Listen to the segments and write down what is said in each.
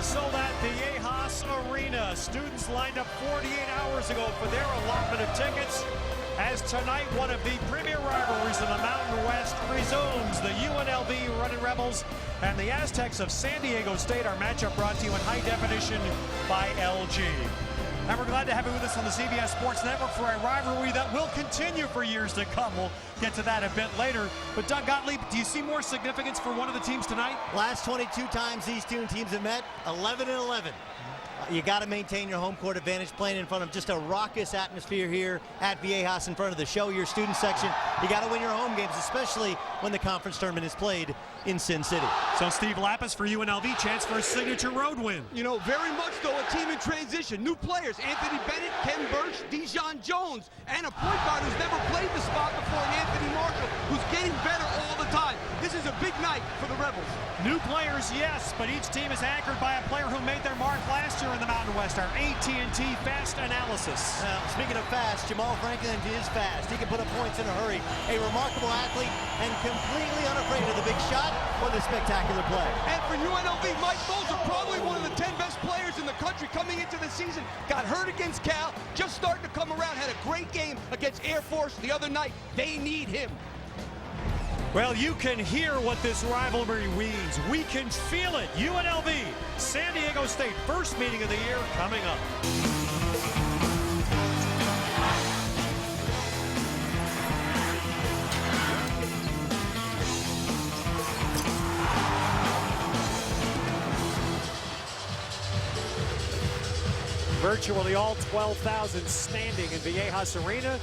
was sold at the Viejas Arena. Students lined up 48 hours ago for their allotment of tickets, as tonight one of the premier rivalries in the Mountain West resumes. The UNLV Running Rebels and the Aztecs of San Diego State. Our matchup brought to you in high definition by LG. And we're glad to have you with us on the CBS Sports Network for a rivalry that will continue for years to come. We'll get to that a bit later. But Doug Gottlieb, do you see more significance for one of the teams tonight? Last 22 times these two teams have met, 11-11. You got to maintain your home court advantage, playing in front of just a raucous atmosphere here at Viejas, in front of the Show Your Student section. You got to win your home games, especially when the conference tournament is played in Sin City. So Steve Lapis for UNLV, chance for a signature road win. You know, very much though, a team in transition. New players, Anthony Bennett, Ken Birch, Dijon Jones, and a point guard who's never played the spot before, and Anthony Marshall, who's getting better all the time. This is a big night for the Rebels. New players, yes, but each team is anchored by a player who made their mark last year in the Mountain West. Our AT&T Fast Analysis. Speaking of fast, Jamal Franklin is fast. He can put up points in a hurry. A remarkable athlete and completely unafraid of the big shot or the spectacular play. And for UNLV, Mike Moser, probably one of the 10 best players in the country coming into the season. Got hurt against Cal, just starting to come around. Had a great game against Air Force the other night. They need him. Well, you can hear what this rivalry means. We can feel it. UNLV, San Diego State, first meeting of the year coming up. Virtually all 12,000 standing in Viejas Arena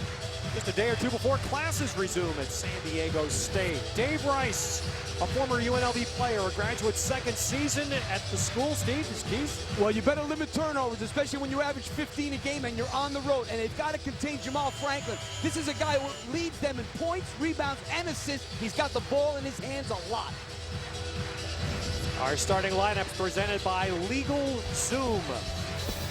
just a day or two before classes resume at San Diego State. Dave Rice, a former UNLV player, a graduate second season at the school. Steve, his keys? Well, you better limit turnovers, especially when you average 15 a game and you're on the road. And they've got to contain Jamal Franklin. This is a guy who leads them in points, rebounds, and assists. He's got the ball in his hands a lot. Our starting lineup presented by Legal Zoom.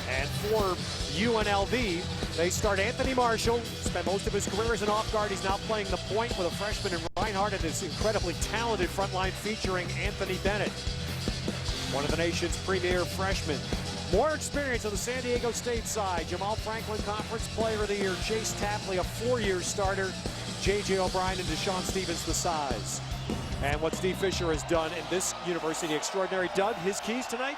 And for UNLV, they start Anthony Marshall. Spent most of his career as an off guard. He's now playing the point with a freshman in Reinhardt and this incredibly talented front line featuring Anthony Bennett, one of the nation's premier freshmen. More experience on the San Diego State side. Jamal Franklin, Conference Player of the Year. Chase Tapley, a four-year starter. J.J. O'Brien and Deshaun Stevens, the size. And what Steve Fisher has done in this university extraordinary. Doug, his keys tonight?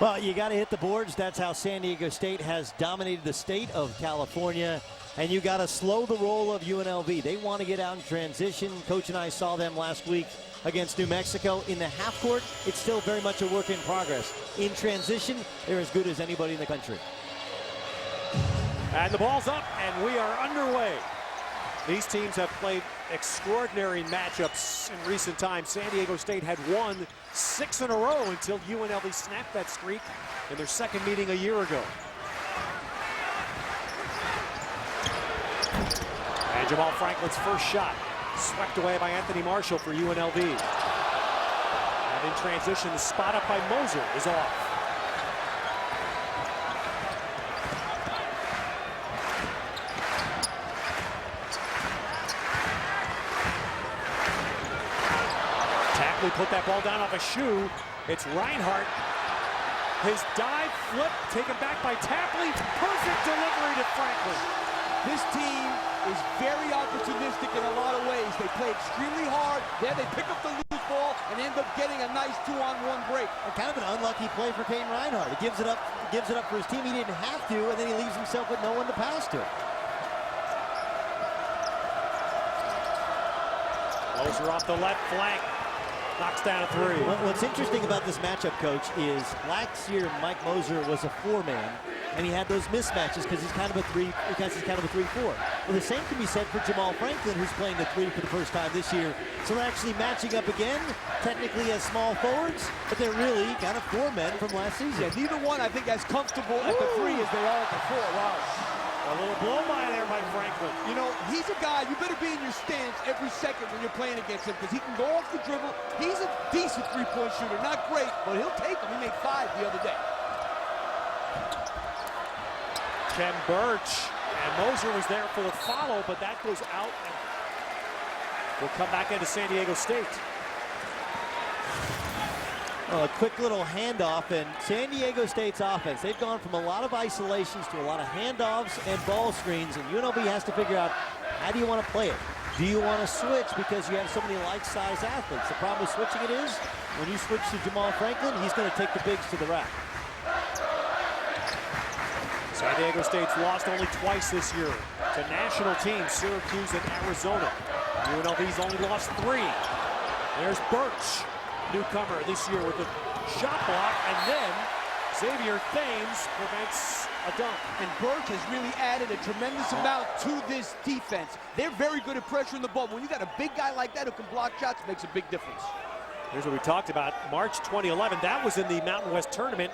Well, you got to hit the boards. That's how San Diego State has dominated the state of California. And you got to slow the roll of UNLV. They want to get out in transition. Coach and I saw them last week against New Mexico. In the half court, it's still very much a work in progress. In transition, they're as good as anybody in the country. And the ball's up, and we are underway. These teams have played extraordinary matchups in recent times. San Diego State had won 6 in a row until UNLV snapped that streak in their second meeting a year ago. And Jamal Franklin's first shot swept away by Anthony Marshall for UNLV. And in transition, the spot up by Moser is off. We put that ball down off a shoe. It's Reinhardt. His dive flip taken back by Tapley. Perfect delivery to Franklin. This team is very opportunistic in a lot of ways. They play extremely hard. There they pick up the loose ball and end up getting a nice 2-on-1 break. Kind of an unlucky play for Kane Reinhardt. He gives it up for his team. He didn't have to, and then he leaves himself with no one to pass to. Moser off the left flank. Knocks down a three. What's interesting about this matchup, Coach, is last year Mike Moser was a four-man, and he had those mismatches because he's kind of a 3-4. Well, the same can be said for Jamal Franklin, who's playing the 3 for the first time this year. So they're actually matching up again, technically as small forwards, but they're really kind of 4 men from last season. Yeah, neither one, I think, as comfortable at the 3 as they are at the 4. Wow. A little blow by there by Franklin. You know, he's a guy, you better be in your stance every second when you're playing against him because he can go off the dribble. He's a decent three-point shooter. Not great, but he'll take them. He made 5 the other day. Ken Birch. And Moser was there for the follow, but that goes out. And we'll come back into San Diego State. A quick little handoff, and San Diego State's offense, they've gone from a lot of isolations to a lot of handoffs and ball screens, and UNLV has to figure out, how do you want to play it? Do you want to switch because you have so many like-sized athletes? The problem with switching it is, when you switch to Jamal Franklin, he's going to take the bigs to the rack. San Diego State's lost only twice this year to national teams, Syracuse and Arizona. UNLV's only lost 3. There's Birch, newcomer this year with a shot block, and then Xavier Thames prevents a dunk. And Birch has really added a tremendous amount to this defense. They're very good at pressuring the ball. When you got a big guy like that who can block shots, it makes a big difference. Here's what we talked about. March 2011, that was in the Mountain West tournament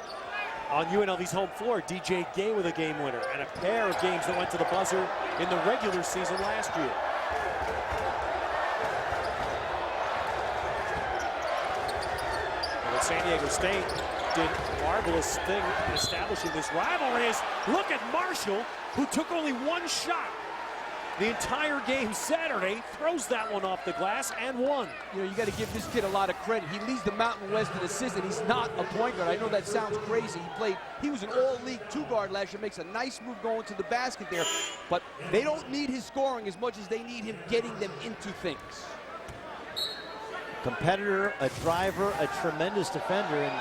on UNLV's home floor. DJ Gay with a game winner, and a pair of games that went to the buzzer in the regular season last year. Well, San Diego State did a marvelous thing in establishing this rivalry. Is look at Marshall, who took only 1 shot the entire game Saturday, throws that one off the glass and won. You know, you got to give this kid a lot of credit. He leads the Mountain West in assists, and he's not a point guard. I know that sounds crazy. He was an all-league 2-guard last year, makes a nice move going to the basket there, but they don't need his scoring as much as they need him getting them into things. Competitor, a driver, a tremendous defender, and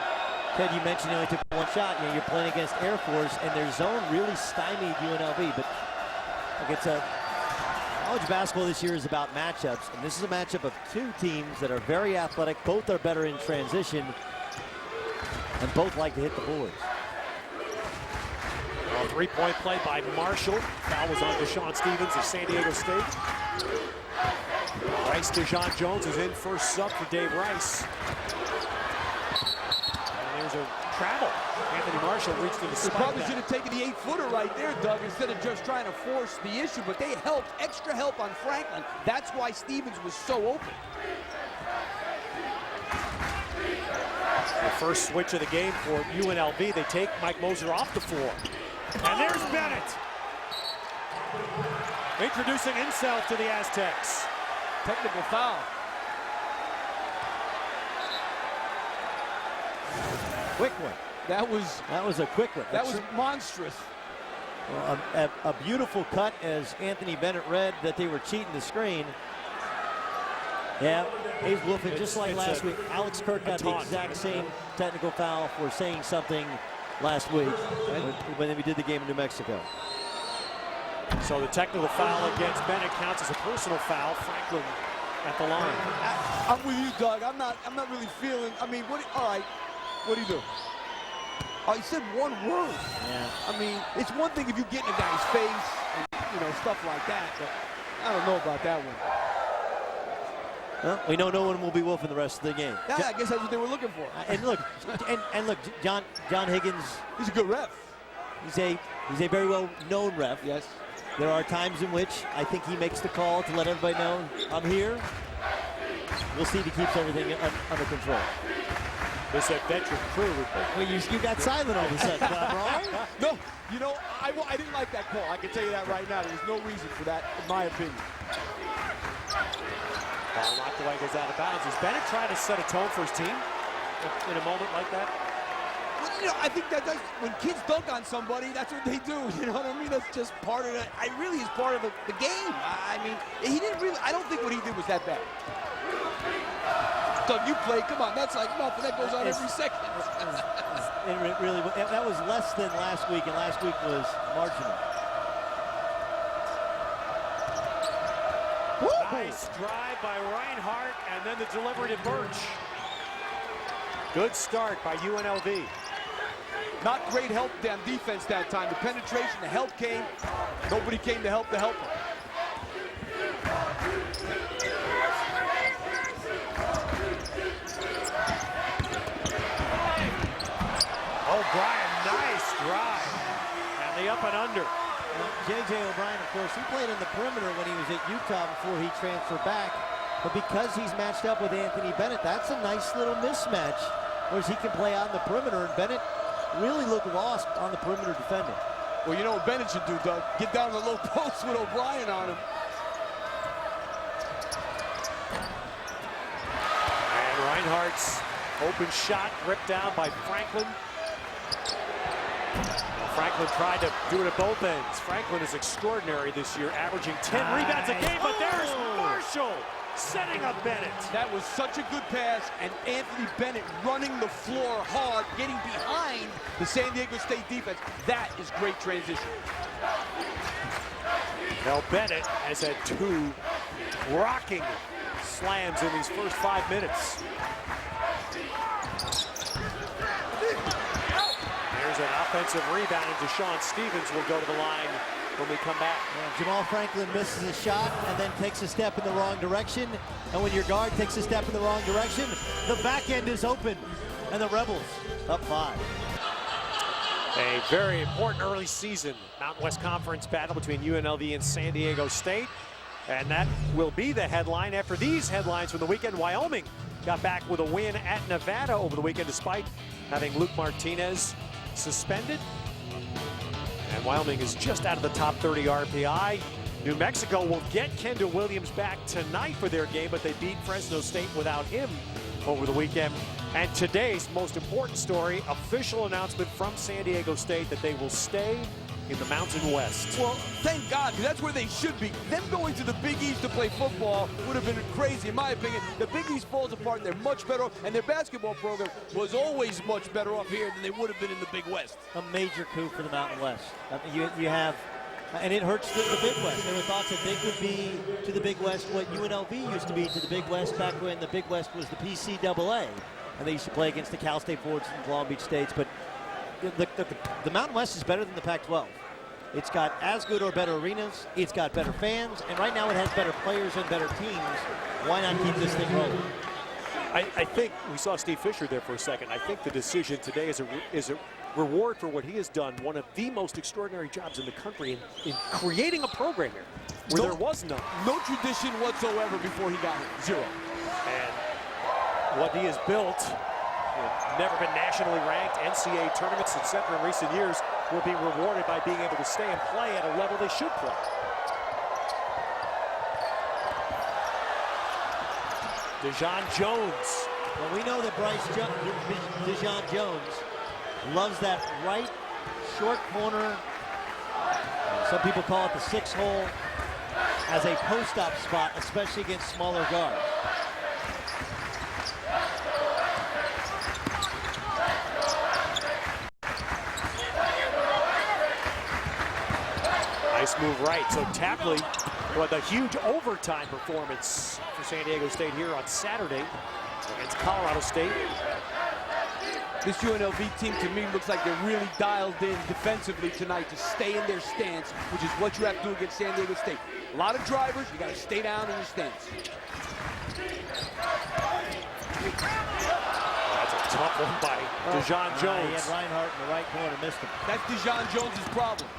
Ted, you mentioned he only took 1 shot. You know, you're playing against Air Force, and their zone really stymied UNLV, but like it's a college basketball this year is about matchups, and this is a matchup of 2 teams that are very athletic. Both are better in transition, and both like to hit the boards. Well, 3-point play by Marshall. Foul was on Deshaun Stevens of San Diego State. Rice DeJon Jones is in first sub for Dave Rice. And there's a travel. Anthony Marshall reached to the spot. They probably should have taken the 8-footer right there, Doug, instead of just trying to force the issue, but they helped, extra help on Franklin. That's why Stevens was so open. The first switch of the game for UNLV. They take Mike Moser off the floor. And there's Bennett. Introducing himself to the Aztecs. Technical foul. Quick one. That was a quick one. That was monstrous. Well, a beautiful cut, as Anthony Bennett read that they were cheating the screen. Yeah, he's woofing just like last week. Alex Kirk got the exact same technical foul for saying something last week when we did the game in New Mexico. So the technical foul against Bennett counts as a personal foul. Franklin at the line. I'm with you, Doug. I'm not really feeling. I mean, all right. What do you do? Oh, he said 1 word. Yeah. I mean, it's one thing if you get in a guy's face and, you know, stuff like that, but I don't know about that one. Well, we know no one will be wolfing the rest of the game. Yeah, I guess that's what they were looking for. And look, look, John Higgins. He's a good ref. He's a very well known ref. Yes. There are times in which I think he makes the call to let everybody know I'm here. We'll see if he keeps everything under control. This adventure crew. Well, you got silent all of a sudden, Bob, wrong? No, you know, I didn't like that call. I can tell you that right now. There's no reason for that, in my opinion. Ball knocked away, goes out of bounds. Is Bennett trying to set a tone for his team in a moment like that? Well, you know, I think that's when kids dunk on somebody, that's what they do. You know what I mean? That's just part of it. I really is part of the game. I mean, he didn't really. I don't think what he did was that bad. Doug, you play. Come on, that's like nothing. That goes on every second. It really, that was less than last week, and last week was marginal. Nice drive by Reinhardt, and then the delivery to Birch. Good start by UNLV. Not great help on defense that time. The penetration, the help came. Nobody came to help the helper. O'Brien, nice drive. And the up and under. J.J. O'Brien, of course, he played in the perimeter when he was at Utah before he transferred back. But because he's matched up with Anthony Bennett, that's a nice little mismatch. Whereas he can play out in the perimeter, and Bennett really looked lost on the perimeter defending. Well, you know what Bennett should do, Doug? Get down to the low post with O'Brien on him. And Reinhardt's Open shot ripped down by Franklin. Franklin tried to do it at both ends. Franklin is extraordinary this year, averaging 10 rebounds a game, but there's Marshall setting up Bennett. That was such a good pass, and Anthony Bennett running the floor hard, getting behind the San Diego State defense. That is great transition. Now Bennett has had 2 rocking slams in these first 5 minutes. There's an offensive rebound, and Deshaun Stevens will go to the line when we come back. Yeah, Jamal Franklin misses a shot and then takes a step in the wrong direction. And when your guard takes a step in the wrong direction, the back end is open. And the Rebels up 5. A very important early season Mountain West Conference battle between UNLV and San Diego State. And that will be the headline after these headlines from the weekend. Wyoming got back with a win at Nevada over the weekend despite having Luke Martinez suspended. And Wyoming is just out of the top 30 RPI. New Mexico will get Kendall Williams back tonight for their game, but they beat Fresno State without him over the weekend. And today's most important story, official announcement from San Diego State that they will stay in the Mountain West. Well, thank God, because that's where they should be. Them going to the Big East to play football would have been crazy, in my opinion. The Big East falls apart, and they're much better off, and their basketball program was always much better off here than they would have been in the Big West. A major coup for the Mountain West. I mean, you have, and it hurts the Big West. There were thoughts that they could be to the Big West what UNLV used to be to the Big West back when the Big West was the PCAA, and they used to play against the Cal State Fords and Long Beach States. But the Mountain West is better than the Pac-12. It's got as good or better arenas. It's got better fans. And right now it has better players and better teams. Why not keep this thing rolling? I think we saw Steve Fisher there for a second. I think the decision today is a reward for what he has done. One of the most extraordinary jobs in the country in creating a program here where there was none. No tradition whatsoever before he got here. Zero. And what he has built, never been nationally ranked, NCAA tournaments, etc. in recent years, will be rewarded by being able to stay and play at a level they should play. Dejon Jones. Well, we know that Dejon Jones loves that right short corner. Some people call it the 6-hole as a post-up spot, especially against smaller guards. Nice move right. So Tapley with a huge overtime performance for San Diego State here on Saturday against Colorado State. This UNLV team, to me, looks like they're really dialed in defensively tonight to stay in their stance, which is what you have to do against San Diego State. A lot of drivers, you got to stay down in your stance. That's a tough one by Dejon Jones. He had Reinhardt in the right corner, missed him. That's Dejon Jones' problem.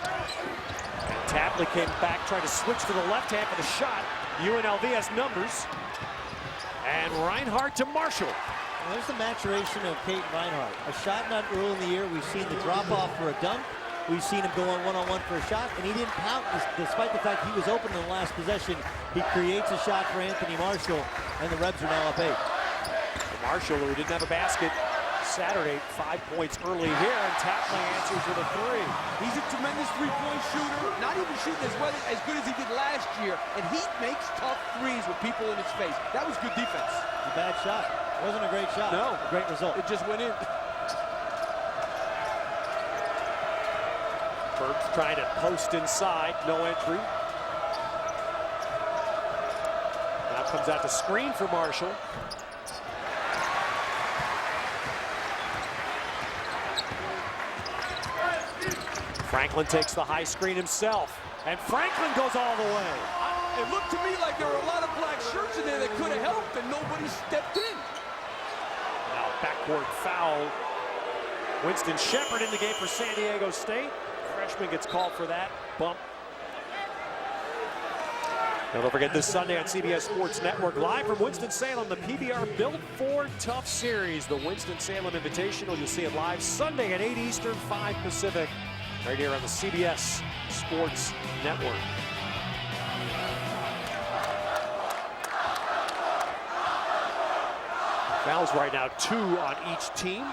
And Tapley came back, tried to switch to the left hand for the shot. UNLV has numbers. And Reinhardt to Marshall. Well, there's the maturation of Caden Reinhardt. A shot not early in the year. We've seen the drop-off for a dunk. We've seen him go on one-on-one for a shot, and he didn't pout despite the fact he was open in the last possession. He creates a shot for Anthony Marshall, and the Rebs are now up 8. Marshall, who didn't have a basket Saturday, 5 points early here, and Tapley answers with a 3. He's a tremendous three-point shooter, not even shooting as good as he did last year, and he makes tough threes with people in his face. That was good defense. A bad shot. It wasn't a great shot. No. A great result. It just went in. Burks trying to post inside, no entry. Now comes out the screen for Marshall. Franklin takes the high screen himself, and Franklin goes all the way. It looked to me like there were a lot of black shirts in there that could have helped, and nobody stepped in. Now backcourt foul. Winston Shepard in the game for San Diego State. Freshman gets called for that bump. Now don't forget this Sunday on CBS Sports Network, live from Winston-Salem, the PBR Built for Tough Series, the Winston-Salem Invitational. You'll see it live Sunday at 8 Eastern, 5 Pacific, right here on the CBS Sports Network. fouls right now, 2 on each team.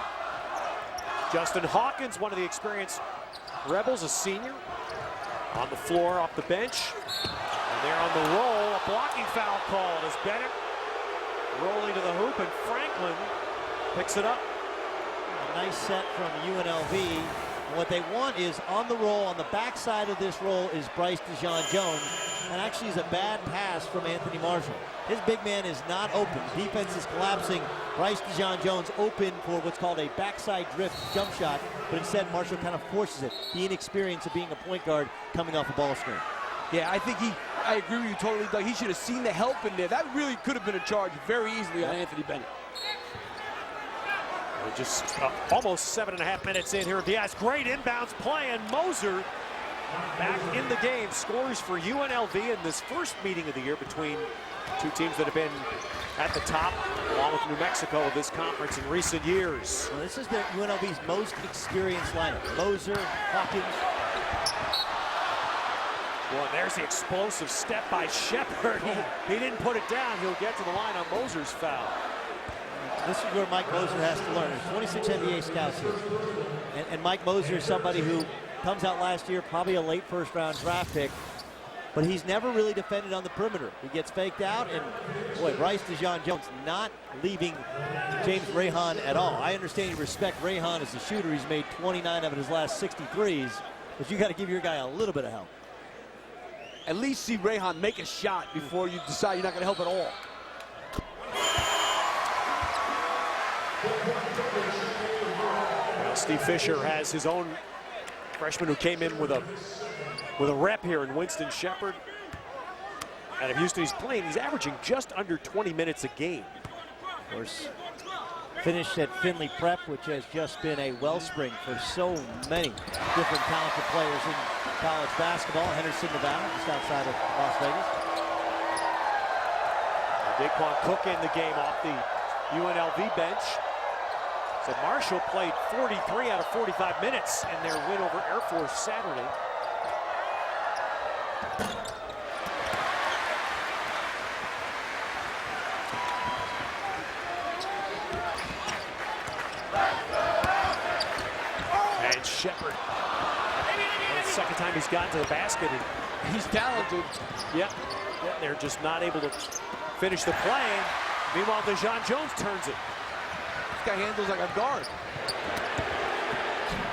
Justin Hawkins, one of the experienced Rebels, a senior, on the floor off the bench. And they're on the roll. A blocking foul called as Bennett rolling to the hoop, and Franklin picks it up. A nice set from UNLV. And what they want is on the roll, on the backside of this roll is Bryce DeJean-Jones. And actually is a bad pass from Anthony Marshall. His big man is not open. Defense is collapsing. Bryce DeJean-Jones open for what's called a backside drift jump shot, but instead Marshall kind of forces it. The inexperience of being a point guard coming off a ball screen. Yeah, I agree with you totally, Doug. He should have seen the help in there. That really could have been a charge very easily on Anthony Bennett. We're just almost 7.5 minutes in here. Diaz, great inbounds play, and Moser back in the game, scores for UNLV in this first meeting of the year between two teams that have been at the top, along with New Mexico, of this conference in recent years. Well, this is the UNLV's most experienced lineup. Moser, Hawkins. Well, and there's the explosive step by Shepard. He didn't put it down. He'll get to the line on Moser's foul. This is where Mike Moser has to learn. There's 26 NBA scouts here. And Mike Moser is somebody who comes out last year, probably a late first-round draft pick, but he's never really defended on the perimeter. He gets faked out, and boy, Bryce DeJean-Jones not leaving James Rayhan at all. I understand you respect Rayhan as a shooter. He's made 29 of his last 63s, but you got to give your guy a little bit of help. At least see Rayhan make a shot before you decide you're not going to help at all. Well, Steve Fisher has his own freshman who came in with a rep here in Winston Shepard. Out of Houston, he's averaging just under 20 minutes a game. Of course, finished at Finley Prep, which has just been a wellspring for so many different talented players in college basketball. Henderson, Nevada, just outside of Las Vegas. Daquan Cook in the game off the UNLV bench. So Marshall played 43 out of 45 minutes in their win over Air Force Saturday. And Shepard. Well, the second time he's gotten to the basket. He's talented. Yeah, they're just not able to finish the play. Meanwhile, DeJean-Jones turns it. This guy handles like a guard.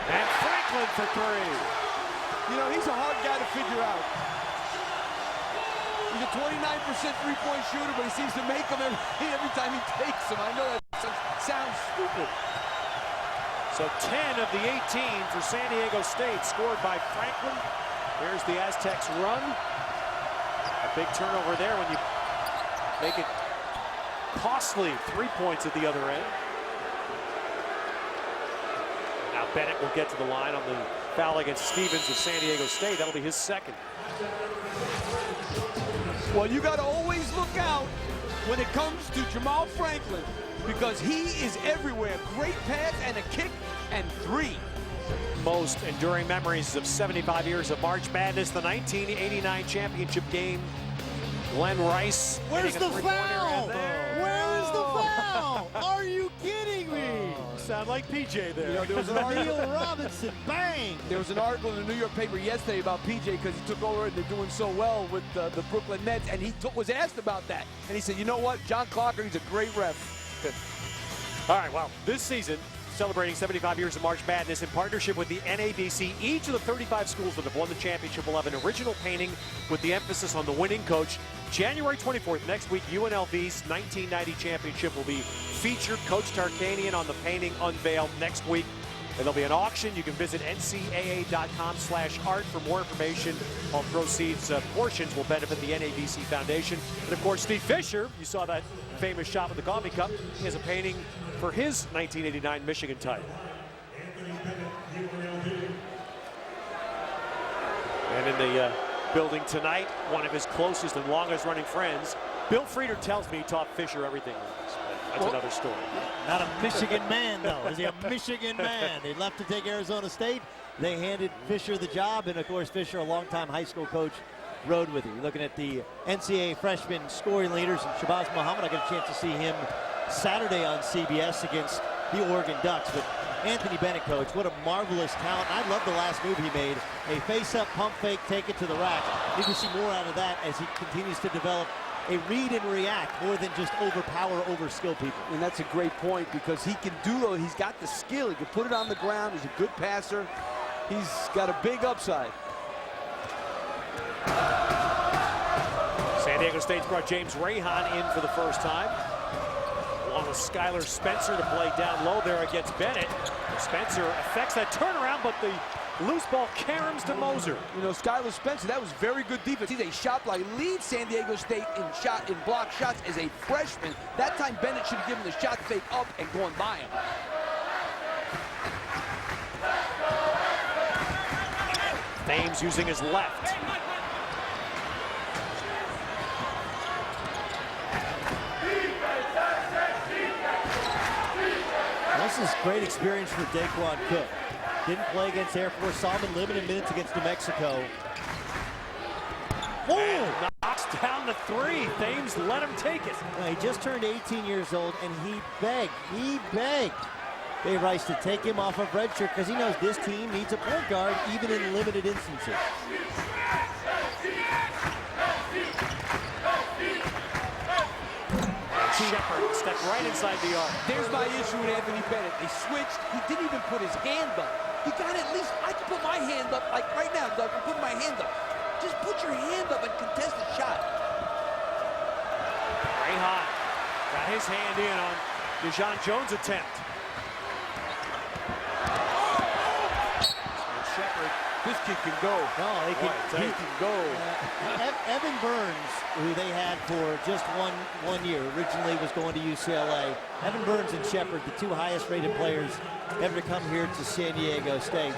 And Franklin for three. You know, he's a hard guy to figure out. He's a 29% three-point shooter, but he seems to make them every time he takes them. I know that sounds stupid. So 10 of the 18 for San Diego State scored by Franklin. Here's the Aztecs run. A big turnover there when you make it costly. 3 points at the other end. Now Bennett will get to the line on the foul against Stevens of San Diego State. That'll be his second. Well, you got to always look out when it comes to Jamal Franklin, because he is everywhere. Great pass and a kick and three. Most enduring memories of 75 years of March Madness, the 1989 championship game. Glenn Rice. Where's the foul? Where is the foul? Are you kidding me? Sound like PJ there. You know, there was an Neil Robinson, bang! There was an article in the New York paper yesterday about PJ because he took over and they're doing so well with the Brooklyn Nets, and he was asked about that. And he said, you know what, John Clocker, he's a great ref. All right, well, this season, celebrating 75 years of March Madness in partnership with the NABC, each of the 35 schools that have won the championship will have an original painting with the emphasis on the winning coach. January 24th, next week, UNLV's 1990 championship will be featured. Coach Tarkanian on the painting unveiled next week. And there'll be an auction. You can visit ncaa.com/art for more information. All proceeds portions will benefit the NABC Foundation. And of course, Steve Fisher, you saw that famous shot with the coffee cup. He has a painting for his 1989 Michigan title. And in the building tonight, one of his closest and longest running friends, Bill Frieder, tells me he taught Fisher everything. That's another story. Not a Michigan man, though. Is he a Michigan man? He left to take Arizona State. They handed Fisher the job, and of course, Fisher, a longtime high school coach, rode with him. You're looking at the NCAA freshman scoring leaders, and Shabazz Muhammad. I got a chance to see him Saturday on CBS against the Oregon Ducks. But Anthony Bennett, coach, what a marvelous talent. I love the last move he made. A face-up pump fake, take it to the rack. Need to see more out of that as he continues to develop a read and react more than just overpower, over-skill people. And that's a great point because he can do it. He's got the skill. He can put it on the ground. He's a good passer. He's got a big upside. San Diego State's brought James Rahan in for the first time, along with Skylar Spencer to play down low there against Bennett. Spencer affects that turnaround, but the loose ball caroms to Moser. You know, Skylar Spencer, that was very good defense. He's a shot block. He leads San Diego State in block shots as a freshman. That time Bennett should have given the shot fake up and gone by him. Thames using his left. This is great experience for Daquan Cook. Didn't play against Air Force, saw him in limited minutes against New Mexico. Oh! Knocks down the three. Thames let him take it. Well, he just turned 18 years old, and he begged Dave Rice to take him off of redshirt because he knows this team needs a point guard even in limited instances. Shepard stepped right inside the arc. There's my issue with Anthony Bennett. They switched. He didn't even put his hand up. You got to at least, I can put my hand up, like right now, Doug, I'm putting my hand up. Just put your hand up and contest the shot. Rahan got his hand in on Dijon Jones' attempt. And Shepard. This kid can go. No, he can go. Evan Burns, who they had for just one year, originally was going to UCLA. Evan Burns and Shepard, the two highest rated players ever to come here to San Diego State.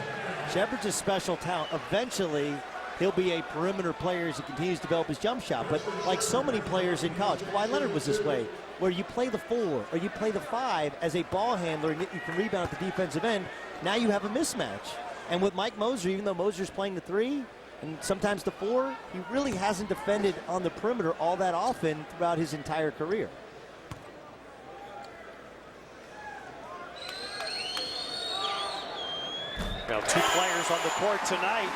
Shepard's a special talent. Eventually, he'll be a perimeter player as he continues to develop his jump shot. But like so many players in college, Kawhi Leonard was this way, where you play the 4 or you play the 5 as a ball handler and you can rebound at the defensive end. Now you have a mismatch. And with Mike Moser, even though Moser's playing the 3 and sometimes the 4, he really hasn't defended on the perimeter all that often throughout his entire career. Well, two players on the court tonight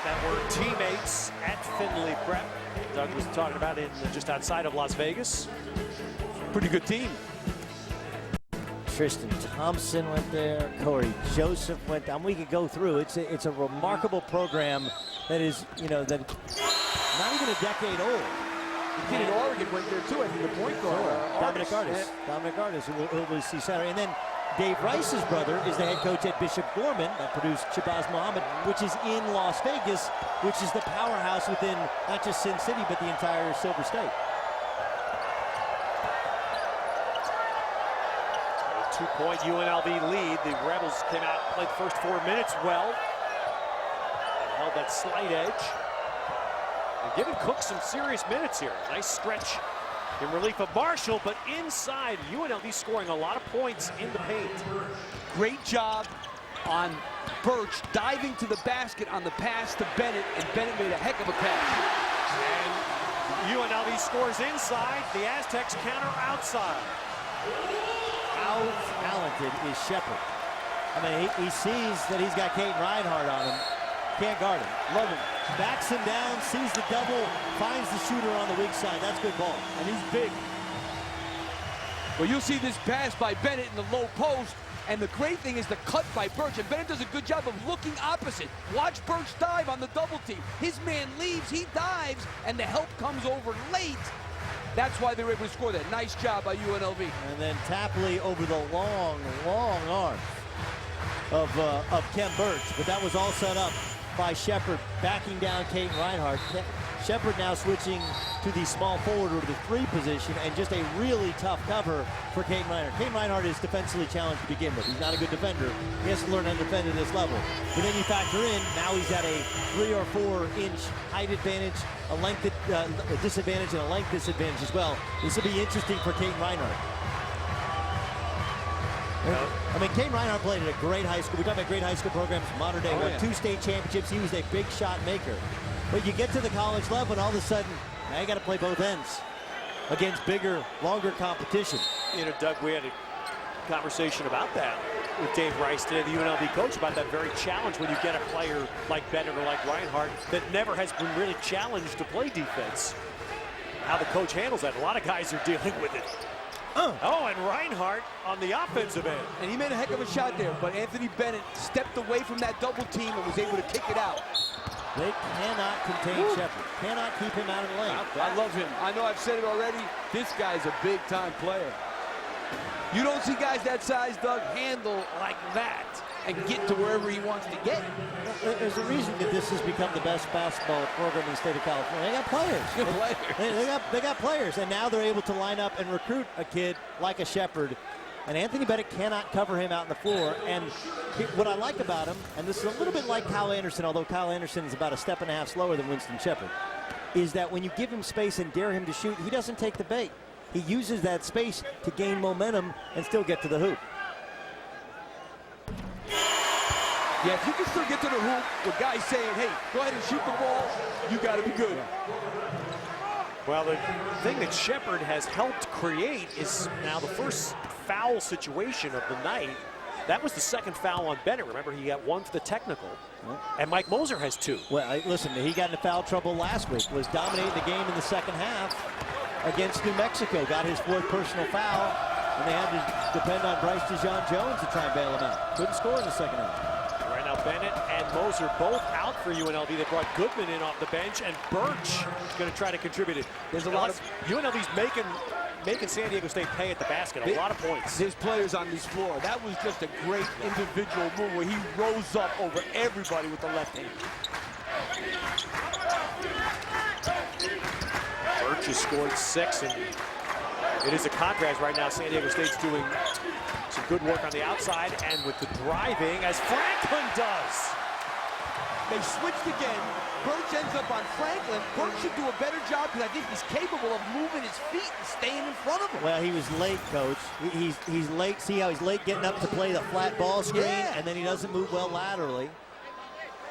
that were teammates at Findlay Prep. Doug was talking about it just outside of Las Vegas. Pretty good team. Tristan Thompson went there. Corey Joseph went down. We could go through. It's a remarkable program that is, you know, that not even a decade old. The kid in Oregon went there too. I think the point guard. Dominic Artis. Yeah. Dominic Artis, who we'll see Saturday. And then Dave Rice's brother is the head coach at Bishop Gorman that produced Shabazz Muhammad, which is in Las Vegas, which is the powerhouse within not just Sin City, but the entire Silver State. Two-point UNLV lead. The Rebels came out and played the first 4 minutes well. And held that slight edge. And giving Cook some serious minutes here. Nice stretch in relief of Marshall, but inside, UNLV scoring a lot of points in the paint. Great job on Birch diving to the basket on the pass to Bennett, and Bennett made a heck of a catch. And UNLV scores inside. The Aztecs counter outside. How talented is Shepard? I mean, he sees that he's got Caden Reinhardt on him. Can't guard him. Love him. Backs him down, sees the double, finds the shooter on the weak side. That's good ball. And he's big. Well, you'll see this pass by Bennett in the low post. And the great thing is the cut by Birch. And Bennett does a good job of looking opposite. Watch Birch dive on the double team. His man leaves, he dives, and the help comes over late. That's why they were able to score that. Nice job by UNLV. And then Tapley over the long arms of Kem Birch. But that was all set up by Shepard, backing down Caden Reinhardt. Shepard now switching to the small forward or the 3 position, and just a really tough cover for Caden Reinhardt. Caden Reinhardt is defensively challenged to begin with. He's not a good defender. He has to learn how to defend at this level. But then you factor in, now he's at a 3 or 4 inch height advantage, a length disadvantage, and a length disadvantage as well. This will be interesting for Caden Reinhardt. I mean, Caden Reinhardt played at a great high school. We talk about great high school programs, modern day. Won 2 state championships. He was a big shot maker. But you get to the college level, and all of a sudden, now you got to play both ends. against bigger, longer competition. You know, Doug, we had a conversation about that with Dave Rice today, the UNLV coach, about that very challenge when you get a player like Bennett or like Reinhardt that never has been really challenged to play defense. How the coach handles that. A lot of guys are dealing with it. Oh, and Reinhardt on the offensive end. And he made a heck of a shot there, but Anthony Bennett stepped away from that double team and was able to kick it out. They cannot contain Shepard. Cannot keep him out of the lane. I love him. I know I've said it already. This guy's a big-time player. You don't see guys that size, Doug, handle like that and get to wherever he wants to get. There's a reason that this has become the best basketball program in the state of California. They got players. They got players, and now they're able to line up and recruit a kid like a Shepard. And Anthony Bennett cannot cover him out on the floor. And what I like about him, and this is a little bit like Kyle Anderson, although Kyle Anderson is about a step and a half slower than Winston Shepard, is that when you give him space and dare him to shoot, he doesn't take the bait. He uses that space to gain momentum and still get to the hoop. Yeah, if you can still get to the hoop with guys saying, hey, go ahead and shoot the ball, you got to be good. Well, the thing that Shepard has helped create is now the first foul situation of the night. That was the second foul on Bennett. Remember, he got one for the technical. And Mike Moser has two. Well, listen, he got into foul trouble last week, was dominating the game in the second half against New Mexico. Got his fourth personal foul, and they had to depend on Bryce DeJean-Jones to try and bail him out. Couldn't score in the second half. Right now, Bennett and Moser both out for UNLV. They brought Goodman in off the bench, and Birch is going to try to contribute it. There's a lot of UNLV's making San Diego State pay at the basket. A lot of points. There's players on this floor. That was just a great individual move where he rose up over everybody with the left hand. Birch has scored 6, and it is a contrast right now. San Diego State's doing some good work on the outside and with the driving, as Franklin does. They switched again. Birch ends up on Franklin. Birch should do a better job because I think he's capable of moving his feet and staying in front of him. Well, he was late, Coach. He's late. See how he's late getting up to play the flat ball screen, and then he doesn't move well laterally.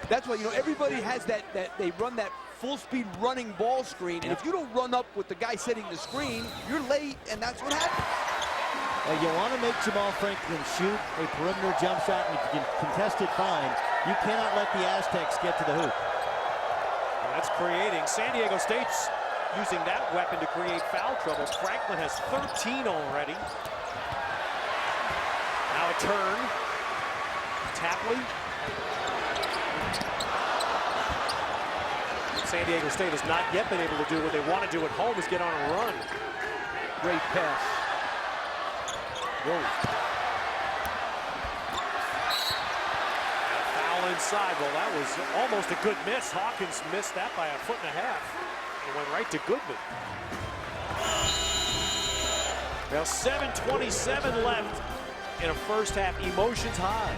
That's why, you know, everybody has that they run that full-speed running ball screen, and if you don't run up with the guy setting the screen, you're late, and that's what happens. Well, you want to make Jamal Franklin shoot a perimeter jump shot, and if you can contest it, fine. You cannot let the Aztecs get to the hoop. Well, that's creating. San Diego State's using that weapon to create foul trouble. Franklin has 13 already. Now a turn. Tapley. San Diego State has not yet been able to do what they want to do at home, is get on a run. Great pass. Whoa. Foul inside. Well, that was almost a good miss. Hawkins missed that by 1.5 feet. It went right to Goodman. Now 7:27 left in a first half. Emotions high.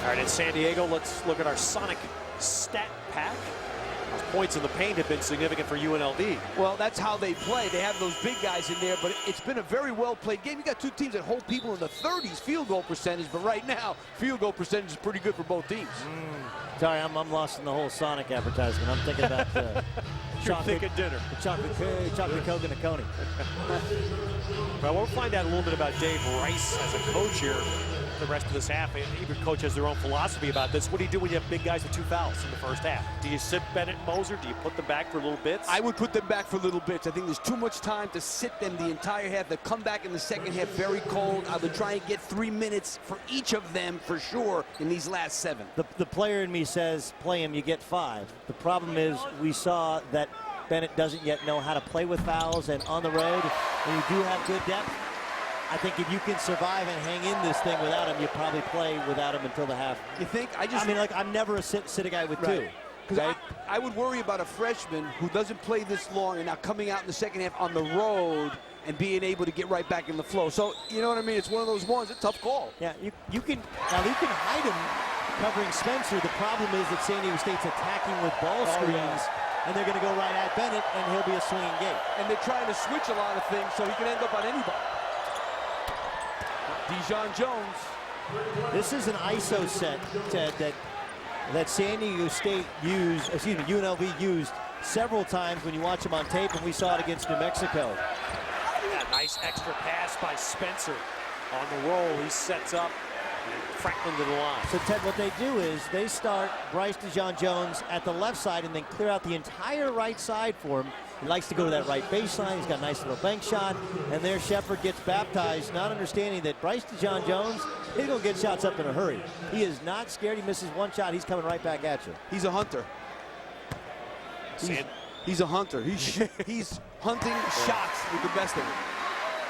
All right, in San Diego, let's look at our Sonic stat pack. Those points in the paint have been significant for UNLV. Well, that's how they play. They have those big guys in there, but it's been a very well-played game. You got two teams that hold people in the 30s field goal percentage, but right now, field goal percentage is pretty good for both teams. Sorry, I'm lost in the whole Sonic advertisement. I'm thinking about chocolate dinner. Chocolate Coke and a Coney. Well, we'll find out a little bit about Dave Rice as a coach here the rest of this half. Every coach has their own philosophy about this. What do you do when you have big guys with 2 fouls in the first half? Do you sit Bennett and Moser? Do you put them back for little bits? I would put them back for little bits. I think there's too much time to sit them the entire half. They come back in the second half very cold. I would try and get 3 minutes for each of them for sure in these last 7. The player in me says, play him, you get 5. The problem is we saw that Bennett doesn't yet know how to play with fouls, and on the road, when you do have good depth, I think if you can survive and hang in this thing without him, you probably play without him until the half. You think? I mean, like, I'm never a sit a guy with 2. Because I would worry about a freshman who doesn't play this long and now coming out in the second half on the road and being able to get right back in the flow. So, you know what I mean? It's one of those ones, it's a tough call. Yeah, you can hide him covering Spencer. The problem is that San Diego State's attacking with ball screens, and they're going to go right at Bennett, and he'll be a swinging gate. And they're trying to switch a lot of things so he can end up on anybody. Dijon Jones. This is an ISO set, Ted, that San Diego State used, excuse me, UNLV used several times when you watch them on tape, and we saw it against New Mexico. Yeah, nice extra pass by Spencer on the roll. He sets up Franklin to the line. So, Ted, what they do is they start Bryce Dijon Jones at the left side and then clear out the entire right side for him. He likes to go to that right baseline. He's got a nice little bank shot. And there Shepard gets baptized, not understanding that Bryce Dijon Jones, he's going to get shots up in a hurry. He is not scared. He misses one shot. He's coming right back at you. He's a hunter. He's a hunter. He's hunting shots with the best of it.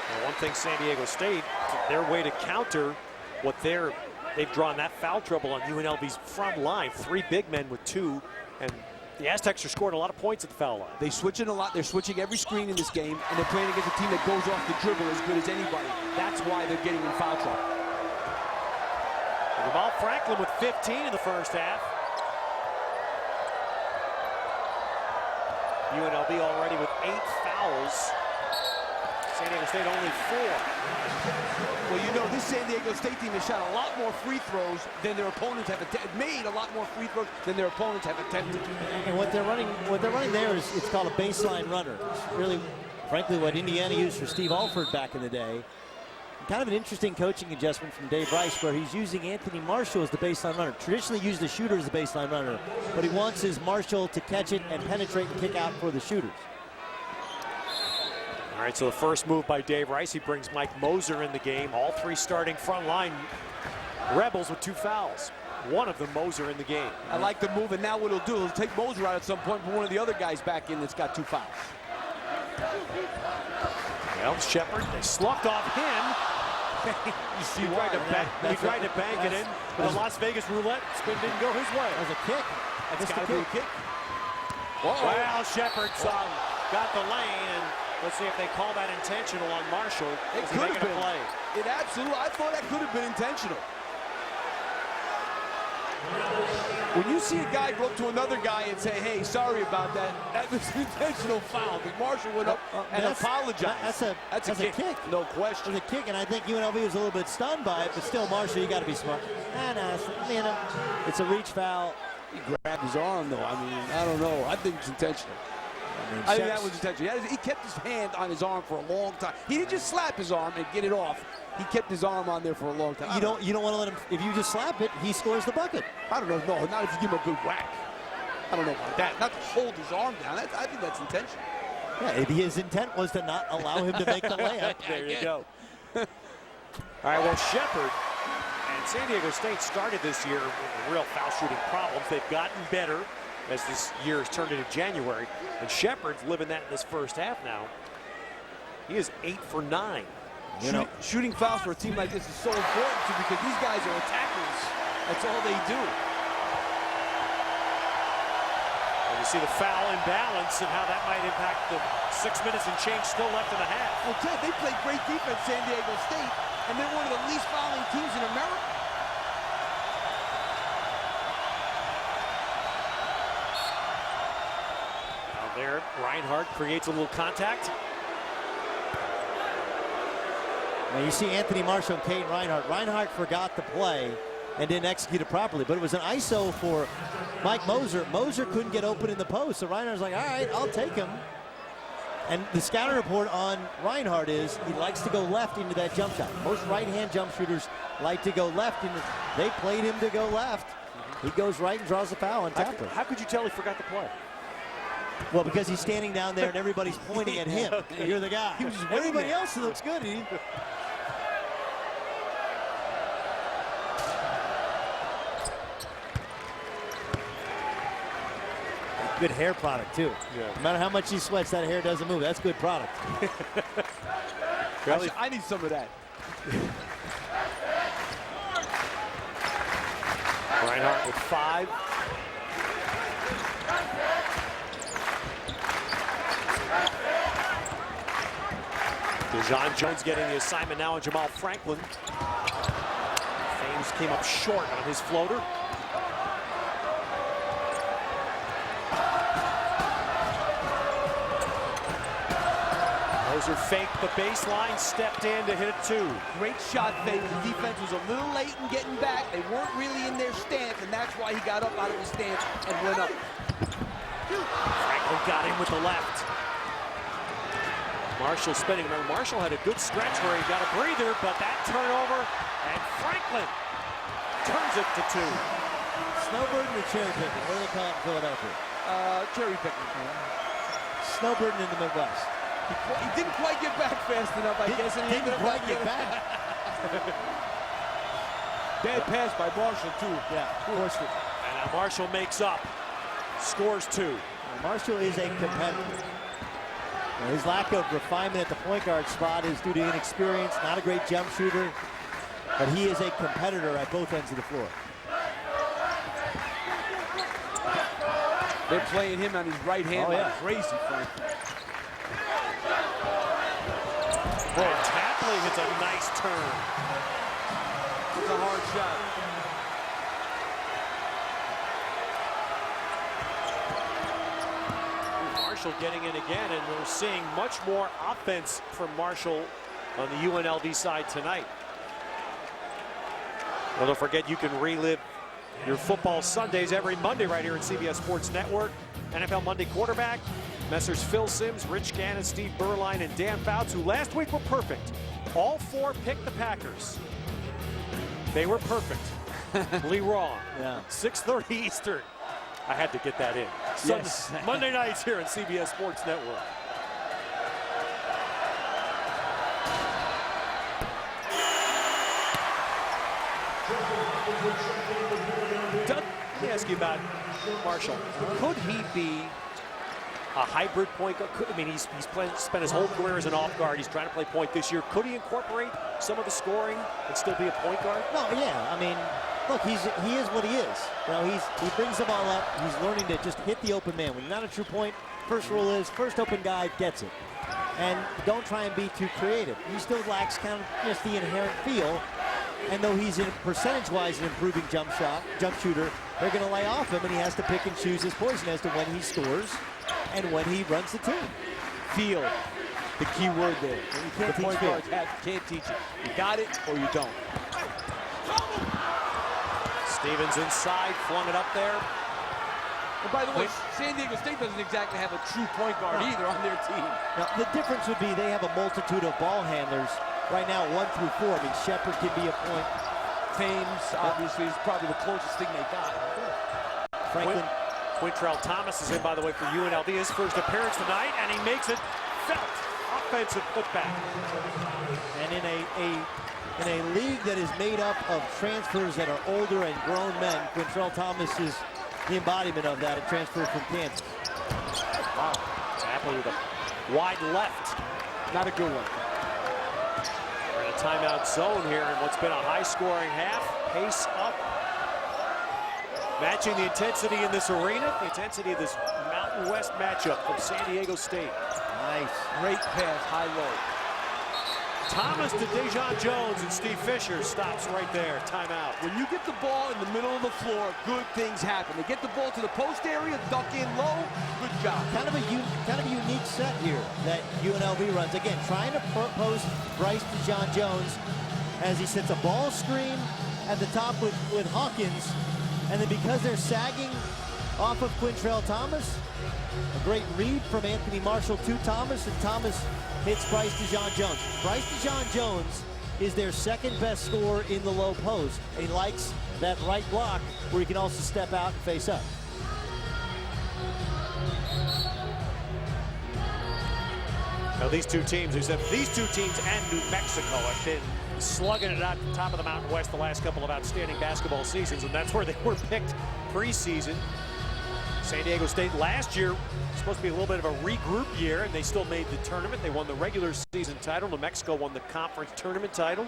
Well, one thing San Diego State, their way to counter what they've drawn that foul trouble on UNLV's front line. 3 big men with 2, and the Aztecs are scoring a lot of points at the foul line. They switch it a lot. They're switching every screen in this game, and they're playing against a team that goes off the dribble as good as anybody. That's why they're getting in foul trouble. Jamal Franklin with 15 in the first half. UNLV already with 8 fouls. San Diego State only 4. Well, you know, this San Diego State team has shot a lot more free throws than their opponents have made a lot more free throws than their opponents have attempted. And what they're running there is, it's called a baseline runner. It's really, frankly, what Indiana used for Steve Alford back in the day. Kind of an interesting coaching adjustment from Dave Rice, where he's using Anthony Marshall as the baseline runner. Traditionally used the shooter as the baseline runner, but he wants his Marshall to catch it and penetrate and kick out for the shooters. All right, so the first move by Dave Rice, he brings Mike Moser in the game. All 3 starting front line Rebels with 2 fouls. One of them, Moser, in the game. I like the move, and now what he'll do, he'll take Moser out at some point, but one of the other guys back in that's got 2 fouls. Well, Shepard, they slugged off him. He tried to bank it in with a Las Vegas roulette. Spin didn't go his way. That was a kick. That's got to be a kick. Well, Shepard got the lane, and let's see if they call that intentional on Marshall. It could have been. Play. It absolutely, I thought that could have been intentional. When you see a guy go up to another guy and say, hey, sorry about that, that was an intentional foul. But Marshall went up and apologized. That's a kick. No question. It's a kick, and I think UNLV was a little bit stunned by it, but still, Marshall, you got to be smart. It's a reach foul. He grabbed his arm, though. I mean, I don't know. I think it's intentional. I think that was intentional. He kept his hand on his arm for a long time. He didn't just slap his arm and get it off. He kept his arm on there for a long time. You don't want to let him. If you just slap it, he scores the bucket. I don't know. No, not if you give him a good whack. I don't know about that. Not to hold his arm down. I think that's intentional. Yeah, his intent was to not allow him to make the layup. There you go. All right, well, Shepard and San Diego State started this year with real foul shooting problems. They've gotten better as this year has turned into January, and Shepard's living that in this first half now. He is 8 for 9. Shooting fouls for a team like this is so important too, because these guys are attackers. That's all they do. And you see the foul imbalance and how that might impact the 6 minutes and change still left in the half. Well, Ted, they played great defense, San Diego State, and they're one of the least fouling teams in America. Now there, Reinhardt creates a little contact. Now you see Anthony Marshall and Caden Reinhardt. Reinhardt forgot the play and didn't execute it properly, but it was an ISO for Mike Moser. Moser couldn't get open in the post, so Reinhardt's like, all right, I'll take him. And the scouting report on Reinhardt is he likes to go left into that jump shot. Most right-hand jump shooters like to go left, and they played him to go left. He goes right and draws the foul on Tapper. How could you tell he forgot the play? Well, because he's standing down there and everybody's pointing at him. Okay. You're the guy. Everybody else looks good. Good hair product, too. Yeah. No matter how much he sweats, that hair doesn't move. That's good product. I need some of that. Reinhardt with 5. Dijon Jones getting the assignment now on Jamal Franklin. Thames came up short on his floater. Moser faked the baseline, stepped in to hit it 2. Great shot fake. The defense was a little late in getting back. They weren't really in their stance, and that's why he got up out of his stance and went up. Franklin got him with the left. Marshall spinning. Remember, Marshall had a good stretch where he got a breather, but that turnover, and Franklin turns it to 2. Snowbirding or cherry picking? What do they call it in Philadelphia? Cherry picking. Snowbirding in the Midwest. He didn't quite get back fast enough, I guess. And he Didn't quite get back. Bad pass by Marshall, too. Yeah, of course. And now Marshall makes up, scores 2. Marshall is a competitor. Now, his lack of refinement at the point guard spot is due to inexperience, not a great jump shooter, but he is a competitor at both ends of the floor. They're playing him on his right hand like crazy, Frank. Boy, Tapley hits a nice turn. It's a hard shot. Marshall getting in again, and we're seeing much more offense from Marshall on the UNLV side tonight. Well, don't forget, you can relive your football Sundays every Monday right here at CBS Sports Network. NFL Monday quarterback, Messrs. Phil Simms, Rich Gannon, Steve Berline, and Dan Fouts, who last week were perfect. All 4 picked the Packers. They were perfect. Lee wrong. Yeah. 6:30 Eastern. I had to get that in. Yes. Monday nights here on CBS Sports Network. Doug, let me ask you about Marshall. Could he be a hybrid point guard? I mean, he's spent his whole career as an off guard. He's trying to play point this year. Could he incorporate some of the scoring and still be a point guard? No, yeah. I mean, look, he is what he is. You know, he brings the ball up. He's learning to just hit the open man. When you're not a true point, first rule is first open guy gets it. And don't try and be too creative. He still lacks kind of just the inherent feel. And though he's in percentage-wise an improving jump shooter, they're going to lay off him, and he has to pick and choose his poison as to when he scores and when he runs the team. Feel, the key word there. You can't the teach point feel. guards can't teach it. You got it or you don't. Stevens inside, flung it up there. And by the way, San Diego State doesn't exactly have a true point guard either on their team. Now, the difference would be they have a multitude of ball handlers right now, 1 through 4. I mean, Shepard can be a point. Thames, obviously, is probably the closest thing they got. Franklin. Quintrell Thomas is in, by the way, for UNLV. His first appearance tonight, and he makes it felt. Offensive putback. And in a league that is made up of transfers that are older and grown men, Quintrell Thomas is the embodiment of that, a transfer from Kansas. Wow. Tapley with a wide left. Not a good one. We're in a timeout zone here in what's been a high-scoring half. Pace up. Matching the intensity in this arena, the intensity of this Mountain West matchup from San Diego State. Nice. Great pass, high-low. Thomas to Dejon Jones, and Steve Fisher stops right there. Timeout. When you get the ball in the middle of the floor, good things happen. They get the ball to the post area, duck in low, good job. Kind of a unique set here that UNLV runs. Again, trying to post Bryce to John Jones as he sets a ball screen at the top with Hawkins. And then because they're sagging off of Quintrell Thomas, a great read from Anthony Marshall to Thomas, and Thomas hits Bryce DeJon Jones. Bryce DeJon Jones is their second best scorer in the low post, and he likes that right block where he can also step out and face up. Now these two teams, we said these two teams and New Mexico have been slugging it out at the top of the Mountain West the last couple of outstanding basketball seasons, and that's where they were picked preseason. San Diego State last year was supposed to be a little bit of a regroup year, and they still made the tournament. They won the regular season title. New Mexico won the conference tournament title.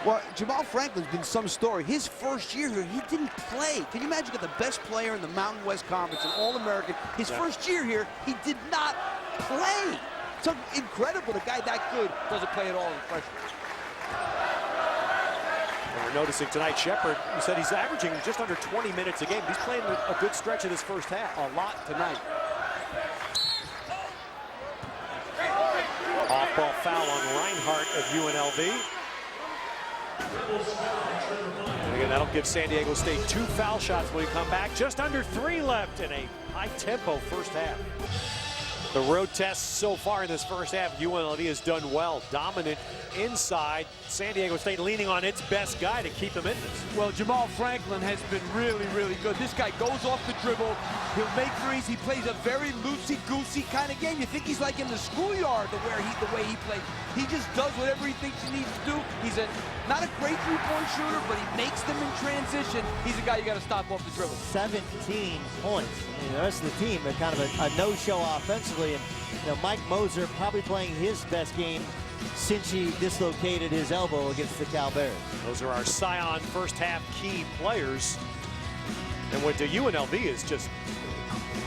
Well, Jamal Franklin's been some story. His first year here, he didn't play. Can you imagine, got the best player in the Mountain West Conference, an All-American. His first year here, he did not play. It's incredible the guy that good doesn't play at all in freshman. And we're noticing tonight, Shepard, you said he's averaging just under 20 minutes a game. He's playing a good stretch of this first half. A lot tonight. football foul on Reinhardt of UNLV. And again, that'll give San Diego State 2 foul shots when we come back. Just under 3 left in a high-tempo first half. The road tests so far in this first half, UNLV has done well. Dominant inside. San Diego State leaning on its best guy to keep them in this. Well, Jamal Franklin has been really, really good. This guy goes off the dribble. He'll make threes. He plays a very loosey-goosey kind of game. You think he's like in the schoolyard the way he plays. He just does whatever he thinks he needs to do. He's not a great three-point shooter, but he makes them in transition. He's a guy you got to stop off the dribble. 17 points. I mean, the rest of the team are kind of a no-show offensively. And Mike Moser probably playing his best game since he dislocated his elbow against the Cal Bears. Those are our Scion first half key players. And what the UNLV is just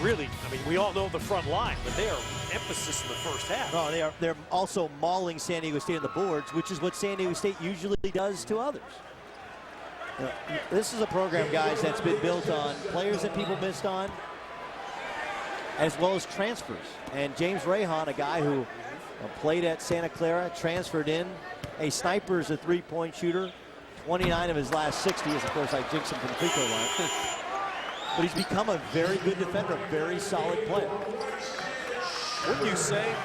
really, I mean, we all know the front line, but they are emphasis in the first half. No, they're also mauling San Diego State on the boards, which is what San Diego State usually does to others. This is a program, guys, that's been built on players that people missed on, as well as transfers. And James Rahan, a guy who played at Santa Clara, transferred in. A sniper is a three-point shooter. 29 of his last 60, as of course I jinxed him from the free throw line. But he's become a very good defender, a very solid player. Wouldn't you say,